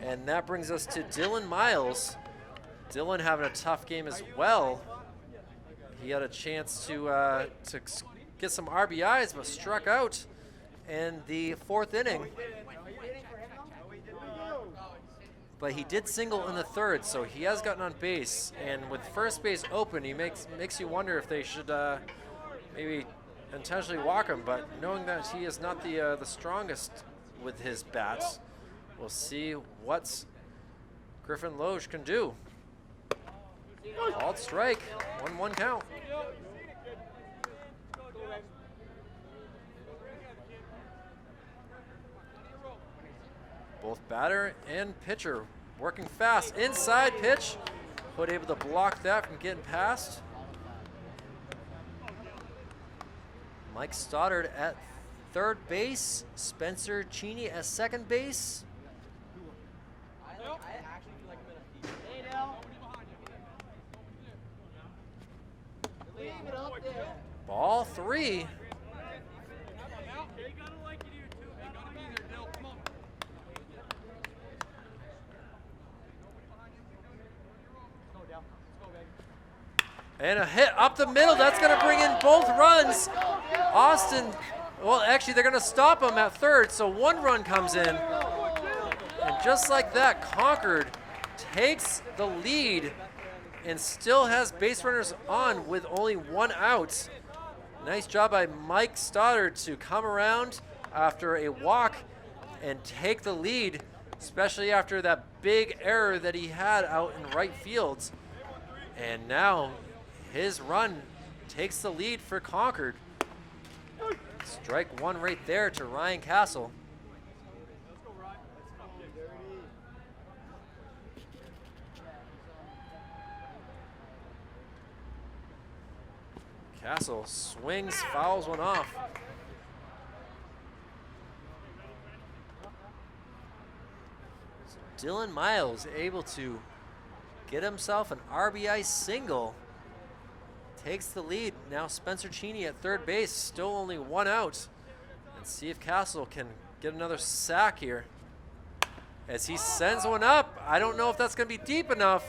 And that brings us to Dylan Miles. Dylan having a tough game as well. He had a chance to get some RBIs, but struck out in the 4th inning. But he did single in the 3rd, so he has gotten on base. And with first base open, he makes you wonder if they should maybe intentionally walk him. But knowing that he is not the strongest with his bats, we'll see what Griffin Loesch can do. Called strike, 1-1 count. Both batter and pitcher working fast. Inside pitch. Hood able to block that from getting past. Mike Stoddard at third base. Spencer Cheney at second base. Ball 3. And a hit up the middle. That's going to bring in both runs. Austin, well, actually, they're going to stop him at third, so 1 run comes in. And just like that, Concord takes the lead and still has base runners on with only 1 out. Nice job by Mike Stoddard to come around after a walk and take the lead, especially after that big error that he had out in right field. And now his run takes the lead for Concord. Strike 1 right there to Ryan Castle. Castle swings, fouls one off. So Dylan Miles able to get himself an RBI single. Takes the lead. Now Spencer Cheney at third base, still only 1 out. And see if Castle can get another sack here. As he sends one up. I don't know if that's going to be deep enough.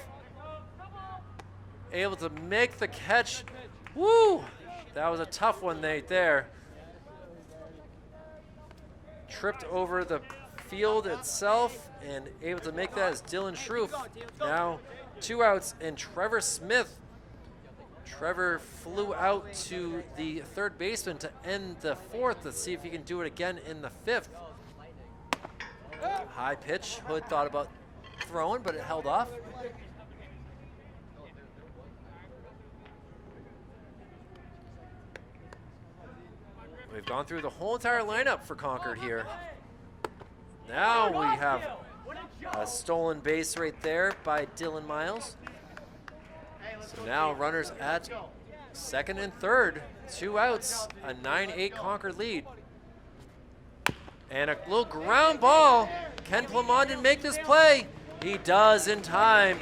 Able to make the catch. Woo! That was a tough one right there. Tripped over the field itself and able to make that as Dylan Schroof. Now 2 outs and Trevor Smith. Trevor flew out to the third baseman to end the 4th. Let's see if he can do it again in the 5th. High pitch. Hood thought about throwing, but it held off. We've gone through the whole entire lineup for Concord here. Now we have a stolen base right there by Dylan Miles. So now runners at second and third, 2 outs, a 9-8 Concord lead. And a little ground ball. Can Plamondon make this play? He does in time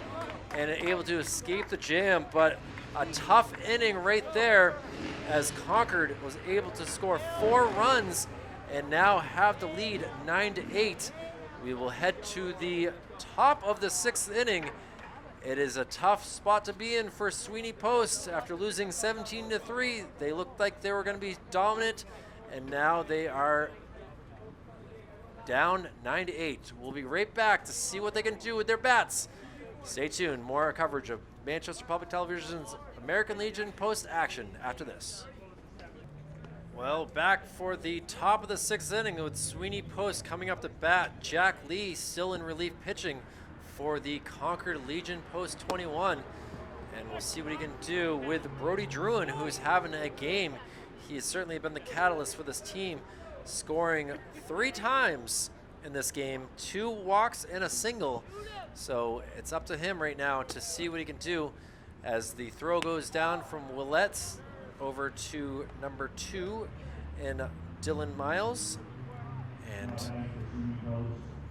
and able to escape the jam, but a tough inning right there as Concord was able to score 4 runs and now have the lead 9-8. We will head to the top of the 6th inning. It is a tough spot to be in for Sweeney Post. After losing 17-3, they looked like they were going to be dominant, and now they are down 9-8. We'll be right back to see what they can do with their bats. Stay tuned. More coverage of Manchester Public Television's American Legion Post action after this. Well, back for the top of the 6th inning with Sweeney Post coming up to bat. Jack Lee still in relief pitching for the Concord Legion Post 21. And we'll see what he can do with Brody Druin, who's having a game. He has certainly been the catalyst for this team, scoring 3 times in this game, 2 walks and a single. So it's up to him right now to see what he can do as the throw goes down from Willette over to number 2 in Dylan Miles. And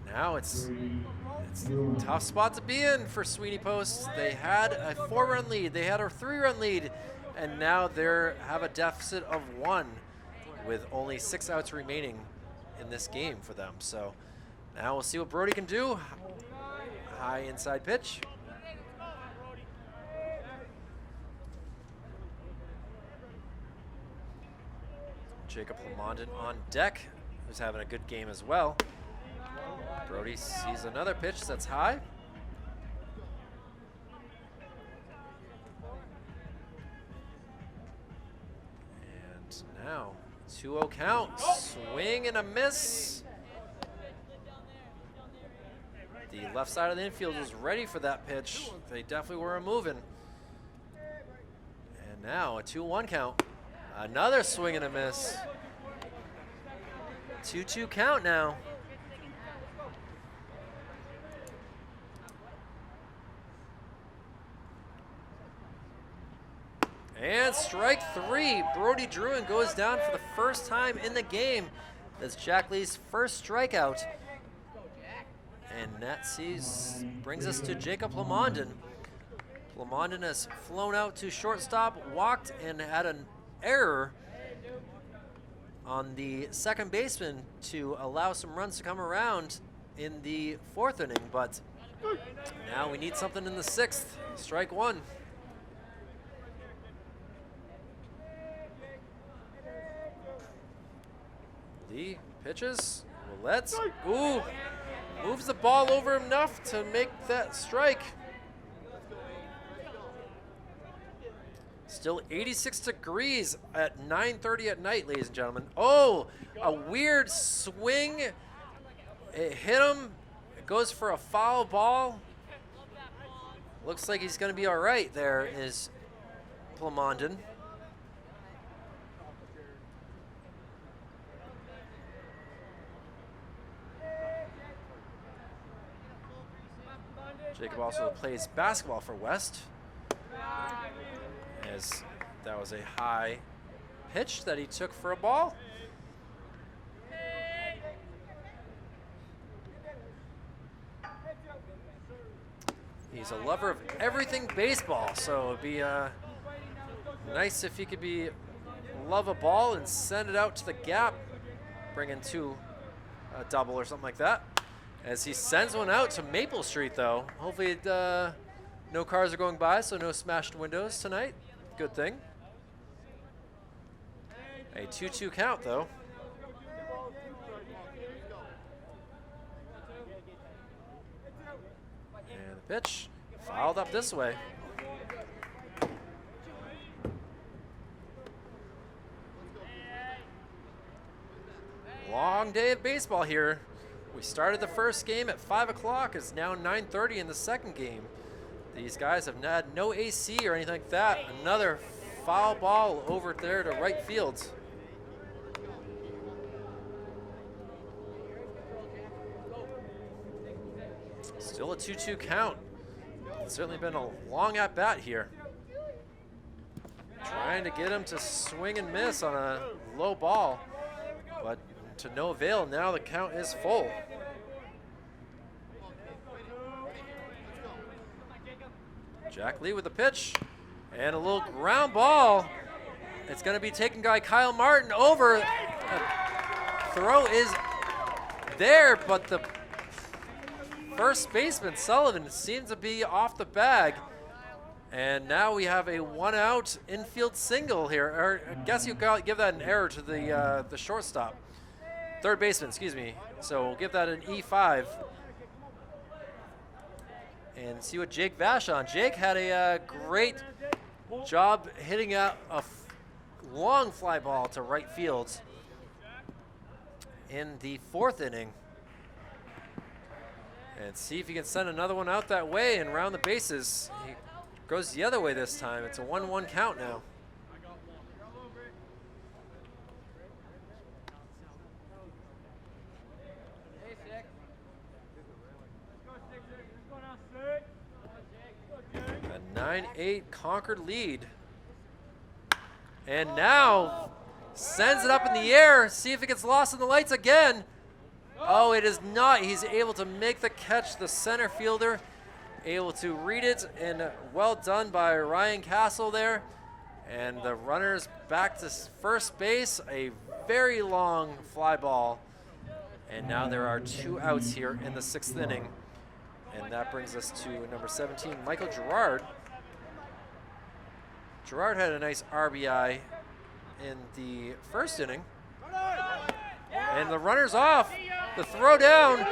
now it's a tough spot to be in for Sweeney Post. They had a 4-run lead, they had a 3-run lead, and now they have a deficit of 1 with only 6 outs remaining in this game for them. So now we'll see what Brody can do. High inside pitch. Jacob Plamondon on deck, who's having a good game as well. Brody sees another pitch that's high. And now 2-0 count. Swing and a miss. The left side of the infield was ready for that pitch. They definitely were moving. And now a 2-1 count. Another swing and a miss. 2-2 count now. And strike 3. Brody Druin goes down for the first time in the game. That's Jack Lee's first strikeout. And that brings us to Jacob Lamondon. Lamondon has flown out to shortstop, walked, and had an error on the second baseman to allow some runs to come around in the 4th inning. But now we need something in the 6th. Strike 1. Lee pitches. Let's. Ooh. Moves the ball over enough to make that strike. Still 86 degrees at 9:30 at night, ladies and gentlemen. Oh, a weird swing. It hit him. It goes for a foul ball. Looks like he's going to be all right. There is Plamondon. Jacob also plays basketball for West, as that was a high pitch that he took for a ball. He's a lover of everything baseball, so it'd be nice if he could love a ball and send it out to the gap, bring in a double or something like that. As he sends one out to Maple Street, though. Hopefully no cars are going by, so no smashed windows tonight. Good thing. A 2-2 count, though. And the pitch fouled up this way. Long day of baseball here. We started the first game at 5 o'clock. It's now 9:30 in the second game. These guys have had no AC or anything like that. Another foul ball over there to right field. Still a 2-2 count. It's certainly been a long at bat here. Trying to get him to swing and miss on a low ball, but to no avail. Now the count is full. Jack Lee with the pitch and a little ground ball. It's going to be taken by Kyle Martin over. Throw is there, but the first baseman Sullivan seems to be off the bag. And now we have a 1-out infield single here. Or I guess you give that an error to the shortstop. Third baseman, excuse me. So we'll give that an E5. And see what Jake Vashon. Jake had a great job hitting out a long fly ball to right field in the 4th inning. And see if he can send another one out that way and round the bases. He goes the other way this time. It's a 1-1 count now. A 9-8 Concord lead. And now sends it up in the air. See if it gets lost in the lights again. Oh, it is not. He's able to make the catch. The center fielder able to read it, and well done by Ryan Castle there. And the runner's back to first base. A very long fly ball. And now there are 2 outs here in the 6th inning. And that brings us to number 17, Michael Gerard. Gerard had a nice RBI in the 1st inning. And the runner's off. The throw down.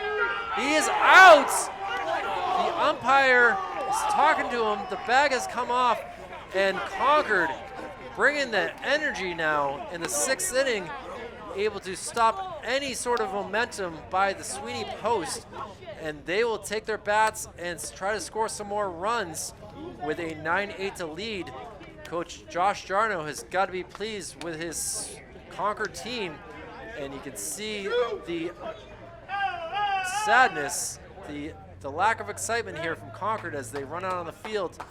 He is out. The umpire is talking to him. The bag has come off. And Concord bringing the energy now in the 6th inning, able to stop any sort of momentum by the Sweeney post. And they will take their bats and try to score some more runs with a 9-8 lead. Coach Josh Jarno has got to be pleased with his Concord team. And you can see the sadness, the lack of excitement here from Concord as they run out on the field.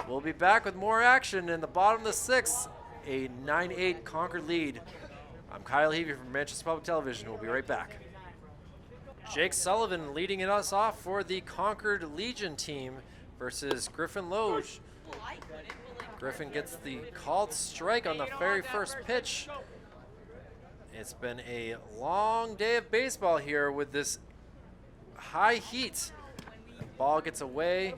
We'll be back with more action in the bottom of the sixth, a 9-8 Concord lead. I'm Kyle Heavey from Manchester Public Television. We'll be right back. Jake Sullivan leading us off for the Concord Legion team versus Griffin Loge. Griffin gets the called strike on the very first pitch. It's been a long day of baseball here with this high heat. The ball gets away.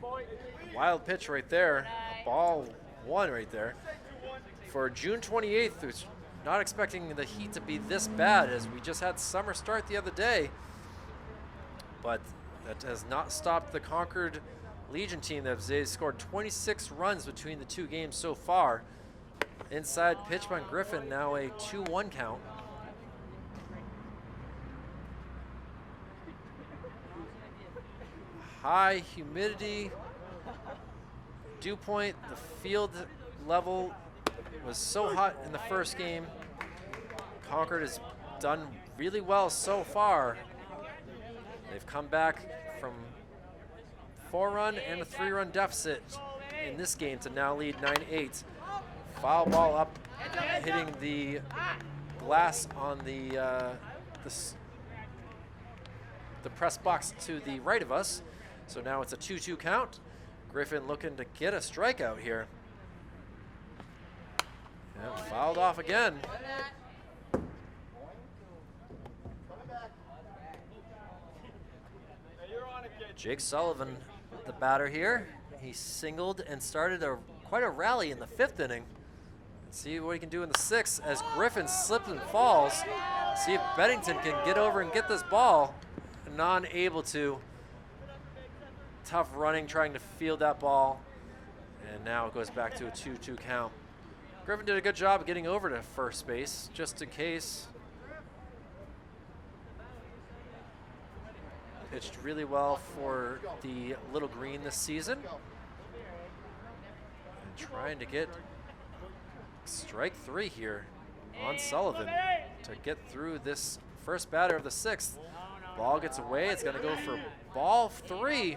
Wild pitch right there. Ball one right there. For June 28th, who's not expecting the heat to be this bad, as we just had summer start the other day. But that has not stopped the Concord Legion team. They've scored 26 runs between the two games so far. Inside pitch by Griffin, now a 2-1 count. High humidity, dew point, the field level was so hot in the first game. Concord has done really well so far. They've come back from 4-run and a 3-run deficit in this game to now lead 9-8. Foul ball up, hitting the glass on the press box to the right of us. So now it's a 2-2 count. Griffin looking to get a strikeout here. And fouled off again. Jake Sullivan, the batter here. He singled and started quite a rally in the 5th inning. Let's see what he can do in the 6th as Griffin slips and falls. See if Beddington can get over and get this ball. Non-able to. Tough running, trying to field that ball. And now it goes back to a 2-2 count. Griffin did a good job of getting over to first base, just in case. Pitched really well for the Little Green this season. And trying to get strike 3 here on Sullivan to get through this first batter of the 6th. Ball gets away, it's gonna go for ball 3.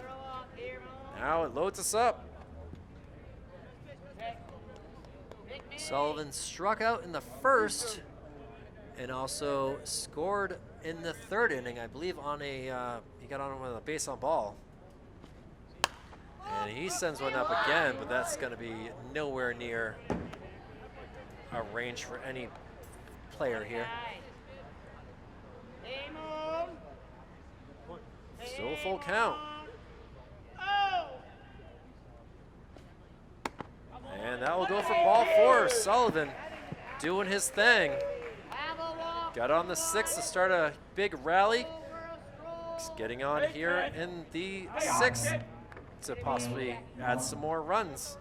Now it loads us up. Sullivan struck out in the 1st and also scored in the 3rd inning, I believe on he got on with a base on ball. And he sends one up again, but that's gonna be nowhere near a range for any player here. Still a full count. And that will go for ball 4. Sullivan doing his thing. Got on the 6th to start a big rally. He's getting on here in the 6th to possibly add some more runs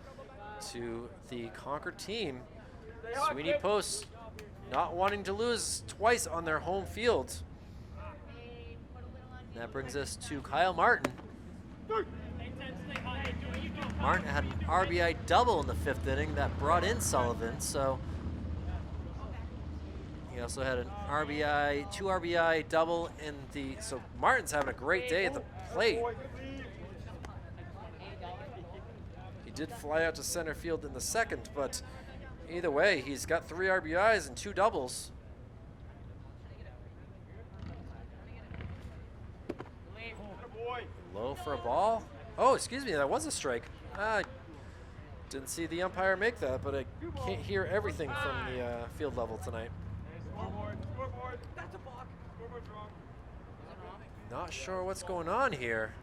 to the Concord team. Sweeney Post not wanting to lose twice on their home field. And that brings us to Kyle Martin. Martin had an RBI double in the 5th inning that brought in Sullivan, so he also had an RBI, 2 RBI double in the, so Martin's having a great day at the plate. He did fly out to center field in the 2nd, but either way, he's got 3 RBIs and 2 doubles. Low for a ball. Oh, excuse me, that was a strike. I didn't see the umpire make that, but I can't hear everything from the field level tonight. Not sure what's going on here.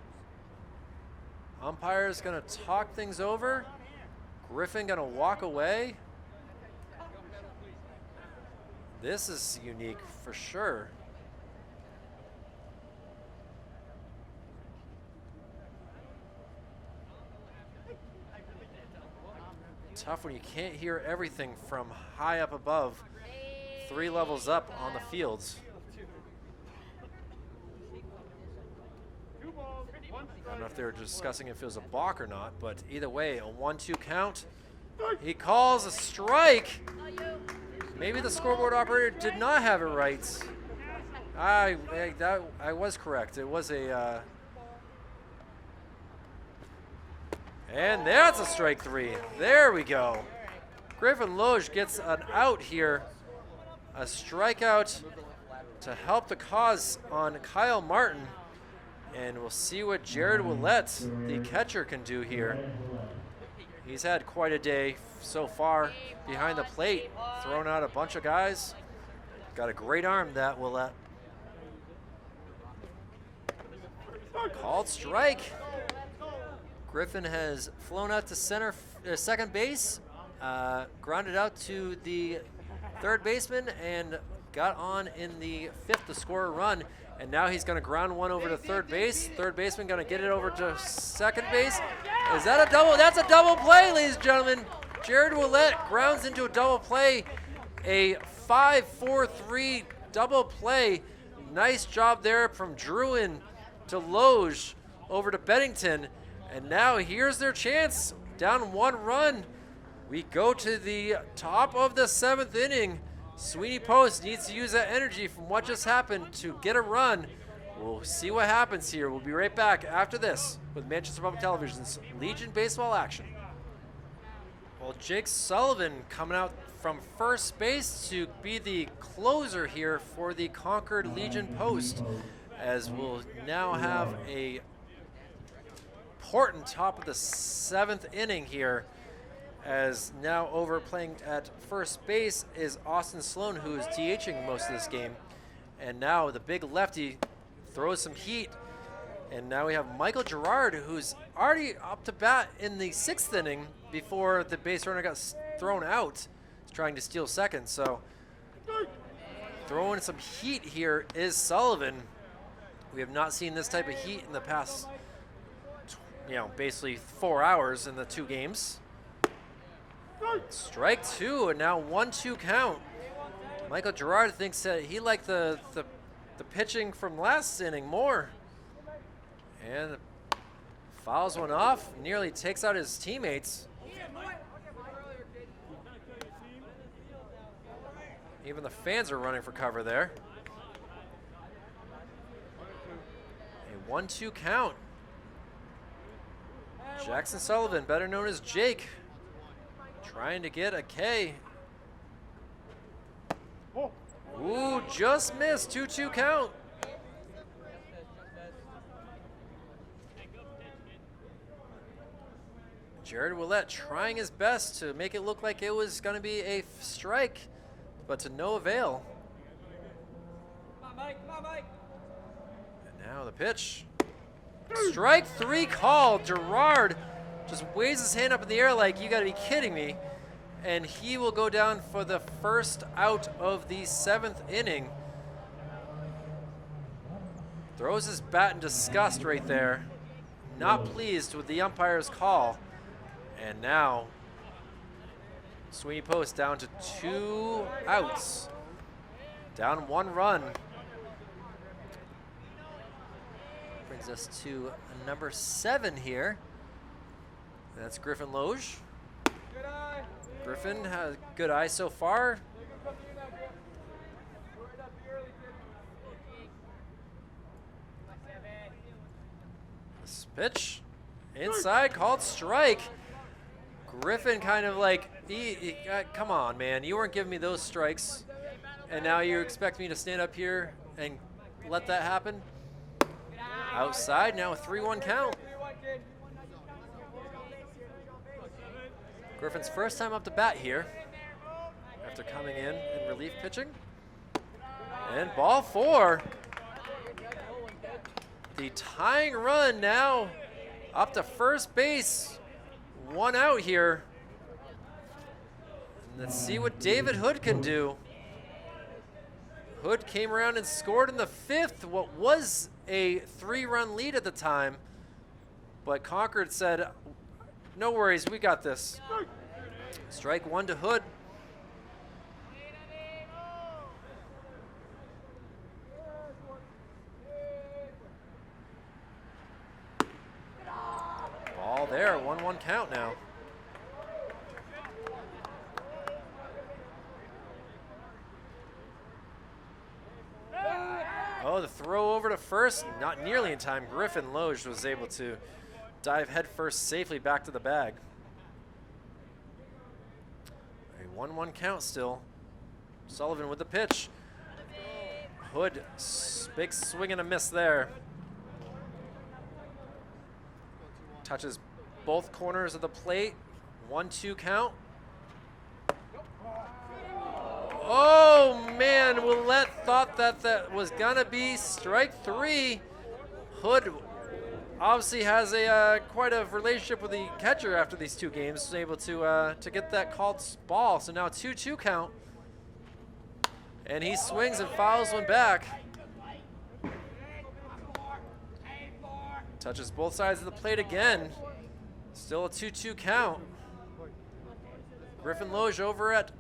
Umpire's gonna talk things over. Griffin gonna walk away. This is unique for sure. Tough when you can't hear everything from high up above, 3 levels up on the fields. I don't know if they were discussing if it was a balk or not, but either way, a 1-2 count. He calls a strike. Maybe the scoreboard operator did not have it right. I was correct. It was a And that's a strike 3. There we go. Griffin Loge gets an out here. A strikeout to help the cause on Kyle Martin. And we'll see what Jared Willett, the catcher, can do here. He's had quite a day so far behind the plate, thrown out a bunch of guys. Got a great arm, that Willett. Called strike. Griffin has flown out to second base, grounded out to the third baseman, and got on in the 5th to score a run. And now he's going to ground one over to third base. Third baseman going to get it over to second base. Is that a double? That's a double play, ladies and gentlemen. Jared Willett grounds into a double play. A 5-4-3 double play. Nice job there from Druin to Loge over to Bennington. And now here's their chance. Down 1 run. We go to the top of the 7th inning. Sweeney Post needs to use that energy from what just happened to get a run. We'll see what happens here. We'll be right back after this with Manchester Public Television's Legion Baseball action. Well, Jake Sullivan coming out from first base to be the closer here for the Concord Legion Post, as we'll now have a important top of the 7th inning here. As now over playing at first base is Austin Sloan, who is DHing most of this game. And now the big lefty throws some heat. And now we have Michael Gerard, who's already up to bat in the 6th inning before the base runner got thrown out. He's trying to steal second. So throwing some heat here is Sullivan. We have not seen this type of heat in the past, basically 4 hours in the 2 games. Strike 2, and now 1-2 count. Michael Gerard thinks that he liked the pitching from last inning more. And fouls one off, nearly takes out his teammates. Even the fans are running for cover there. A 1-2 count. Jackson Sullivan, better known as Jake, trying to get a K. Ooh, just missed. 2-2 count. Jared Willett trying his best to make it look like it was going to be a strike, but to no avail. And now the pitch. Strike 3 called. Gerard just waves his hand up in the air like, you gotta be kidding me. And he will go down for the first out of the 7th inning. Throws his bat in disgust right there. Not pleased with the umpire's call. And now, Sweeney Post down to 2 outs. Down 1 run. Brings us to number 7 here. That's Griffin Loge. Griffin has good eye so far. This pitch inside, called strike. Griffin kind of like, come on, man. You weren't giving me those strikes. And now you expect me to stand up here and let that happen? Outside, now a 3-1 count. Griffin's first time up to bat here after coming in relief pitching. And ball 4. The tying run now up to first base. 1 out here. And let's see what David Hood can do. Hood came around and scored in the 5th, what was a 3-run lead at the time. But Concord said, no worries, we got this. Strike 1 to Hood. Ball there, 1-1 count now. Oh, the throw over to first, not nearly in time. Griffin Loge was able to dive headfirst safely back to the bag. A 1-1 count still. Sullivan with the pitch. Hood, big swing and a miss there. Touches both corners of the plate. 1-2 count. Oh man, Willette thought that was gonna be strike 3. Hood obviously has a quite a relationship with the catcher after these 2 games. Was able to get that called ball. So now 2-2 count. And he swings and fouls one back. Touches both sides of the plate again. Still a 2-2 count. Griffin Loge over at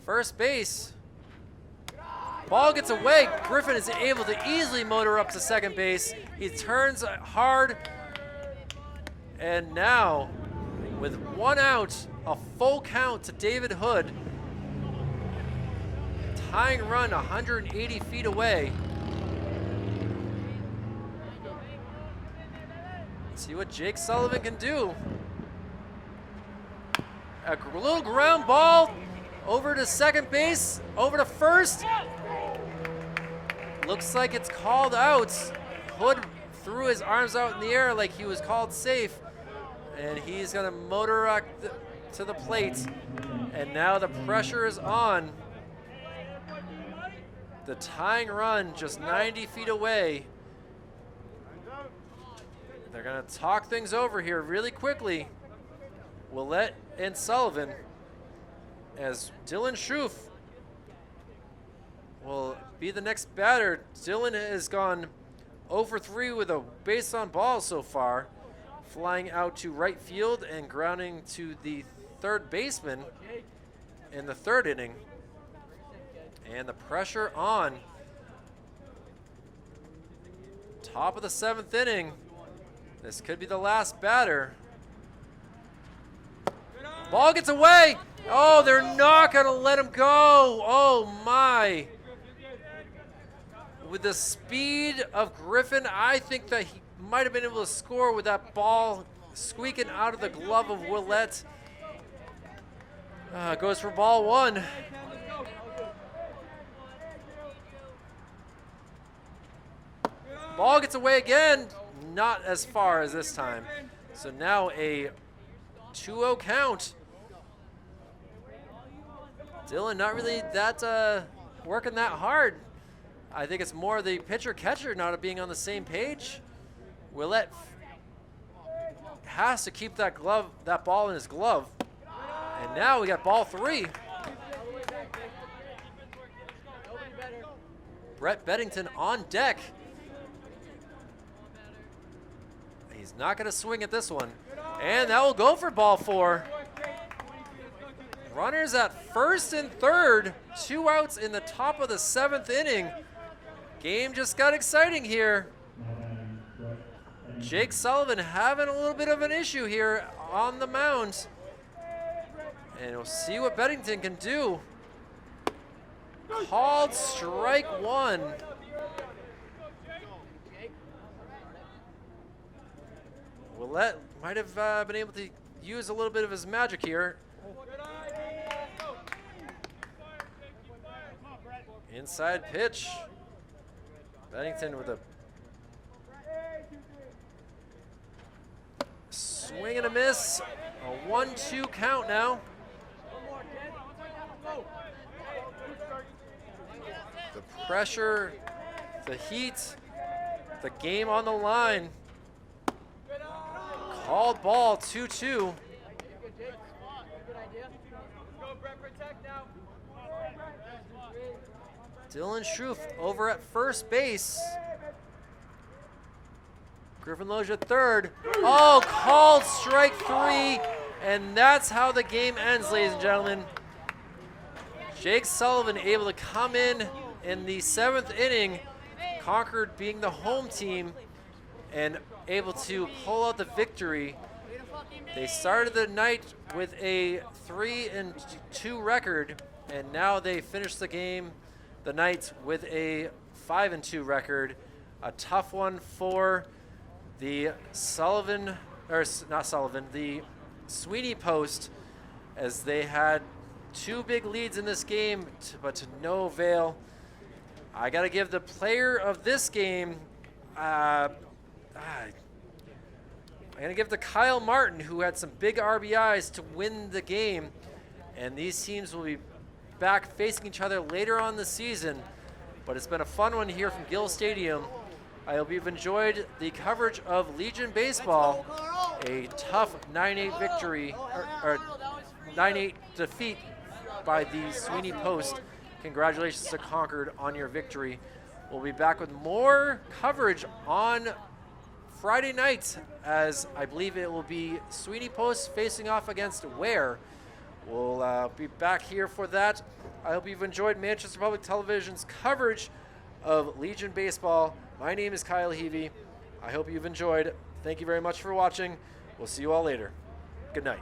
first base. Ball gets away. Griffin is able to easily motor up to second base. He turns hard. And now, with 1 out, a full count to David Hood. Tying run 180 feet away. Let's see what Jake Sullivan can do. A little ground ball over to second base, over to first. Looks like it's called out. Hood threw his arms out in the air like he was called safe. And he's gonna motor up to the plate. And now the pressure is on. The tying run just 90 feet away. They're gonna talk things over here really quickly. Willette and Sullivan, as Dylan Schroef will be the next batter. Dylan has gone 0 for 3 with a base on ball so far, flying out to right field and grounding to the third baseman in the 3rd inning. And the pressure on. Top of the 7th inning. This could be the last batter. Ball gets away. Oh, they're not going to let him go. Oh, my. With the speed of Griffin, I think that he might have been able to score with that ball squeaking out of the glove of Willette. Goes for ball 1. Ball gets away again, not as far as this time. So now a 2-0 count. Dylan not really that working that hard. I think it's more the pitcher-catcher not being on the same page. Willette has to keep that ball in his glove. And now we got ball 3. Brett Beddington on deck. He's not going to swing at this one. And that will go for ball 4. Runners at first and third. 2 outs in the top of the 7th inning. Game just got exciting here. Jake Sullivan having a little bit of an issue here on the mound. And we'll see what Beddington can do. Called strike 1. Willette might have been able to use a little bit of his magic here. Inside pitch. Beddington with a swing and a miss. A 1-2 count now. The pressure, the heat, the game on the line. Called ball 2-2. Dylan Schroef over at first base. Griffin Loge at third. Oh, called strike 3. And that's how the game ends, ladies and gentlemen. Jake Sullivan able to come in the 7th inning. Concord being the home team and able to pull out the victory. They started the night with a 3-2 record, and now they finished the night with a 5-2 record. A tough one for the Sullivan not Sullivan, the Sweeney Post, as they had 2 big leads in this game, but to no avail. I got to give the player of this game, I'm going to give to Kyle Martin, who had some big RBIs to win the game. And these teams will be back facing each other later on the season. But it's been a fun one here from Gill Stadium. I hope you've enjoyed the coverage of Legion Baseball, a tough 9-8 victory, or 9-8 defeat by the Sweeney Post. Congratulations to Concord on your victory. We'll be back with more coverage on Friday night, as I believe it will be Sweeney Post facing off against Ware. We'll be back here for that. I hope you've enjoyed Manchester Public Television's coverage of Legion Baseball. My name is Kyle Heavey. I hope you've enjoyed. Thank you very much for watching. We'll see you all later. Good night.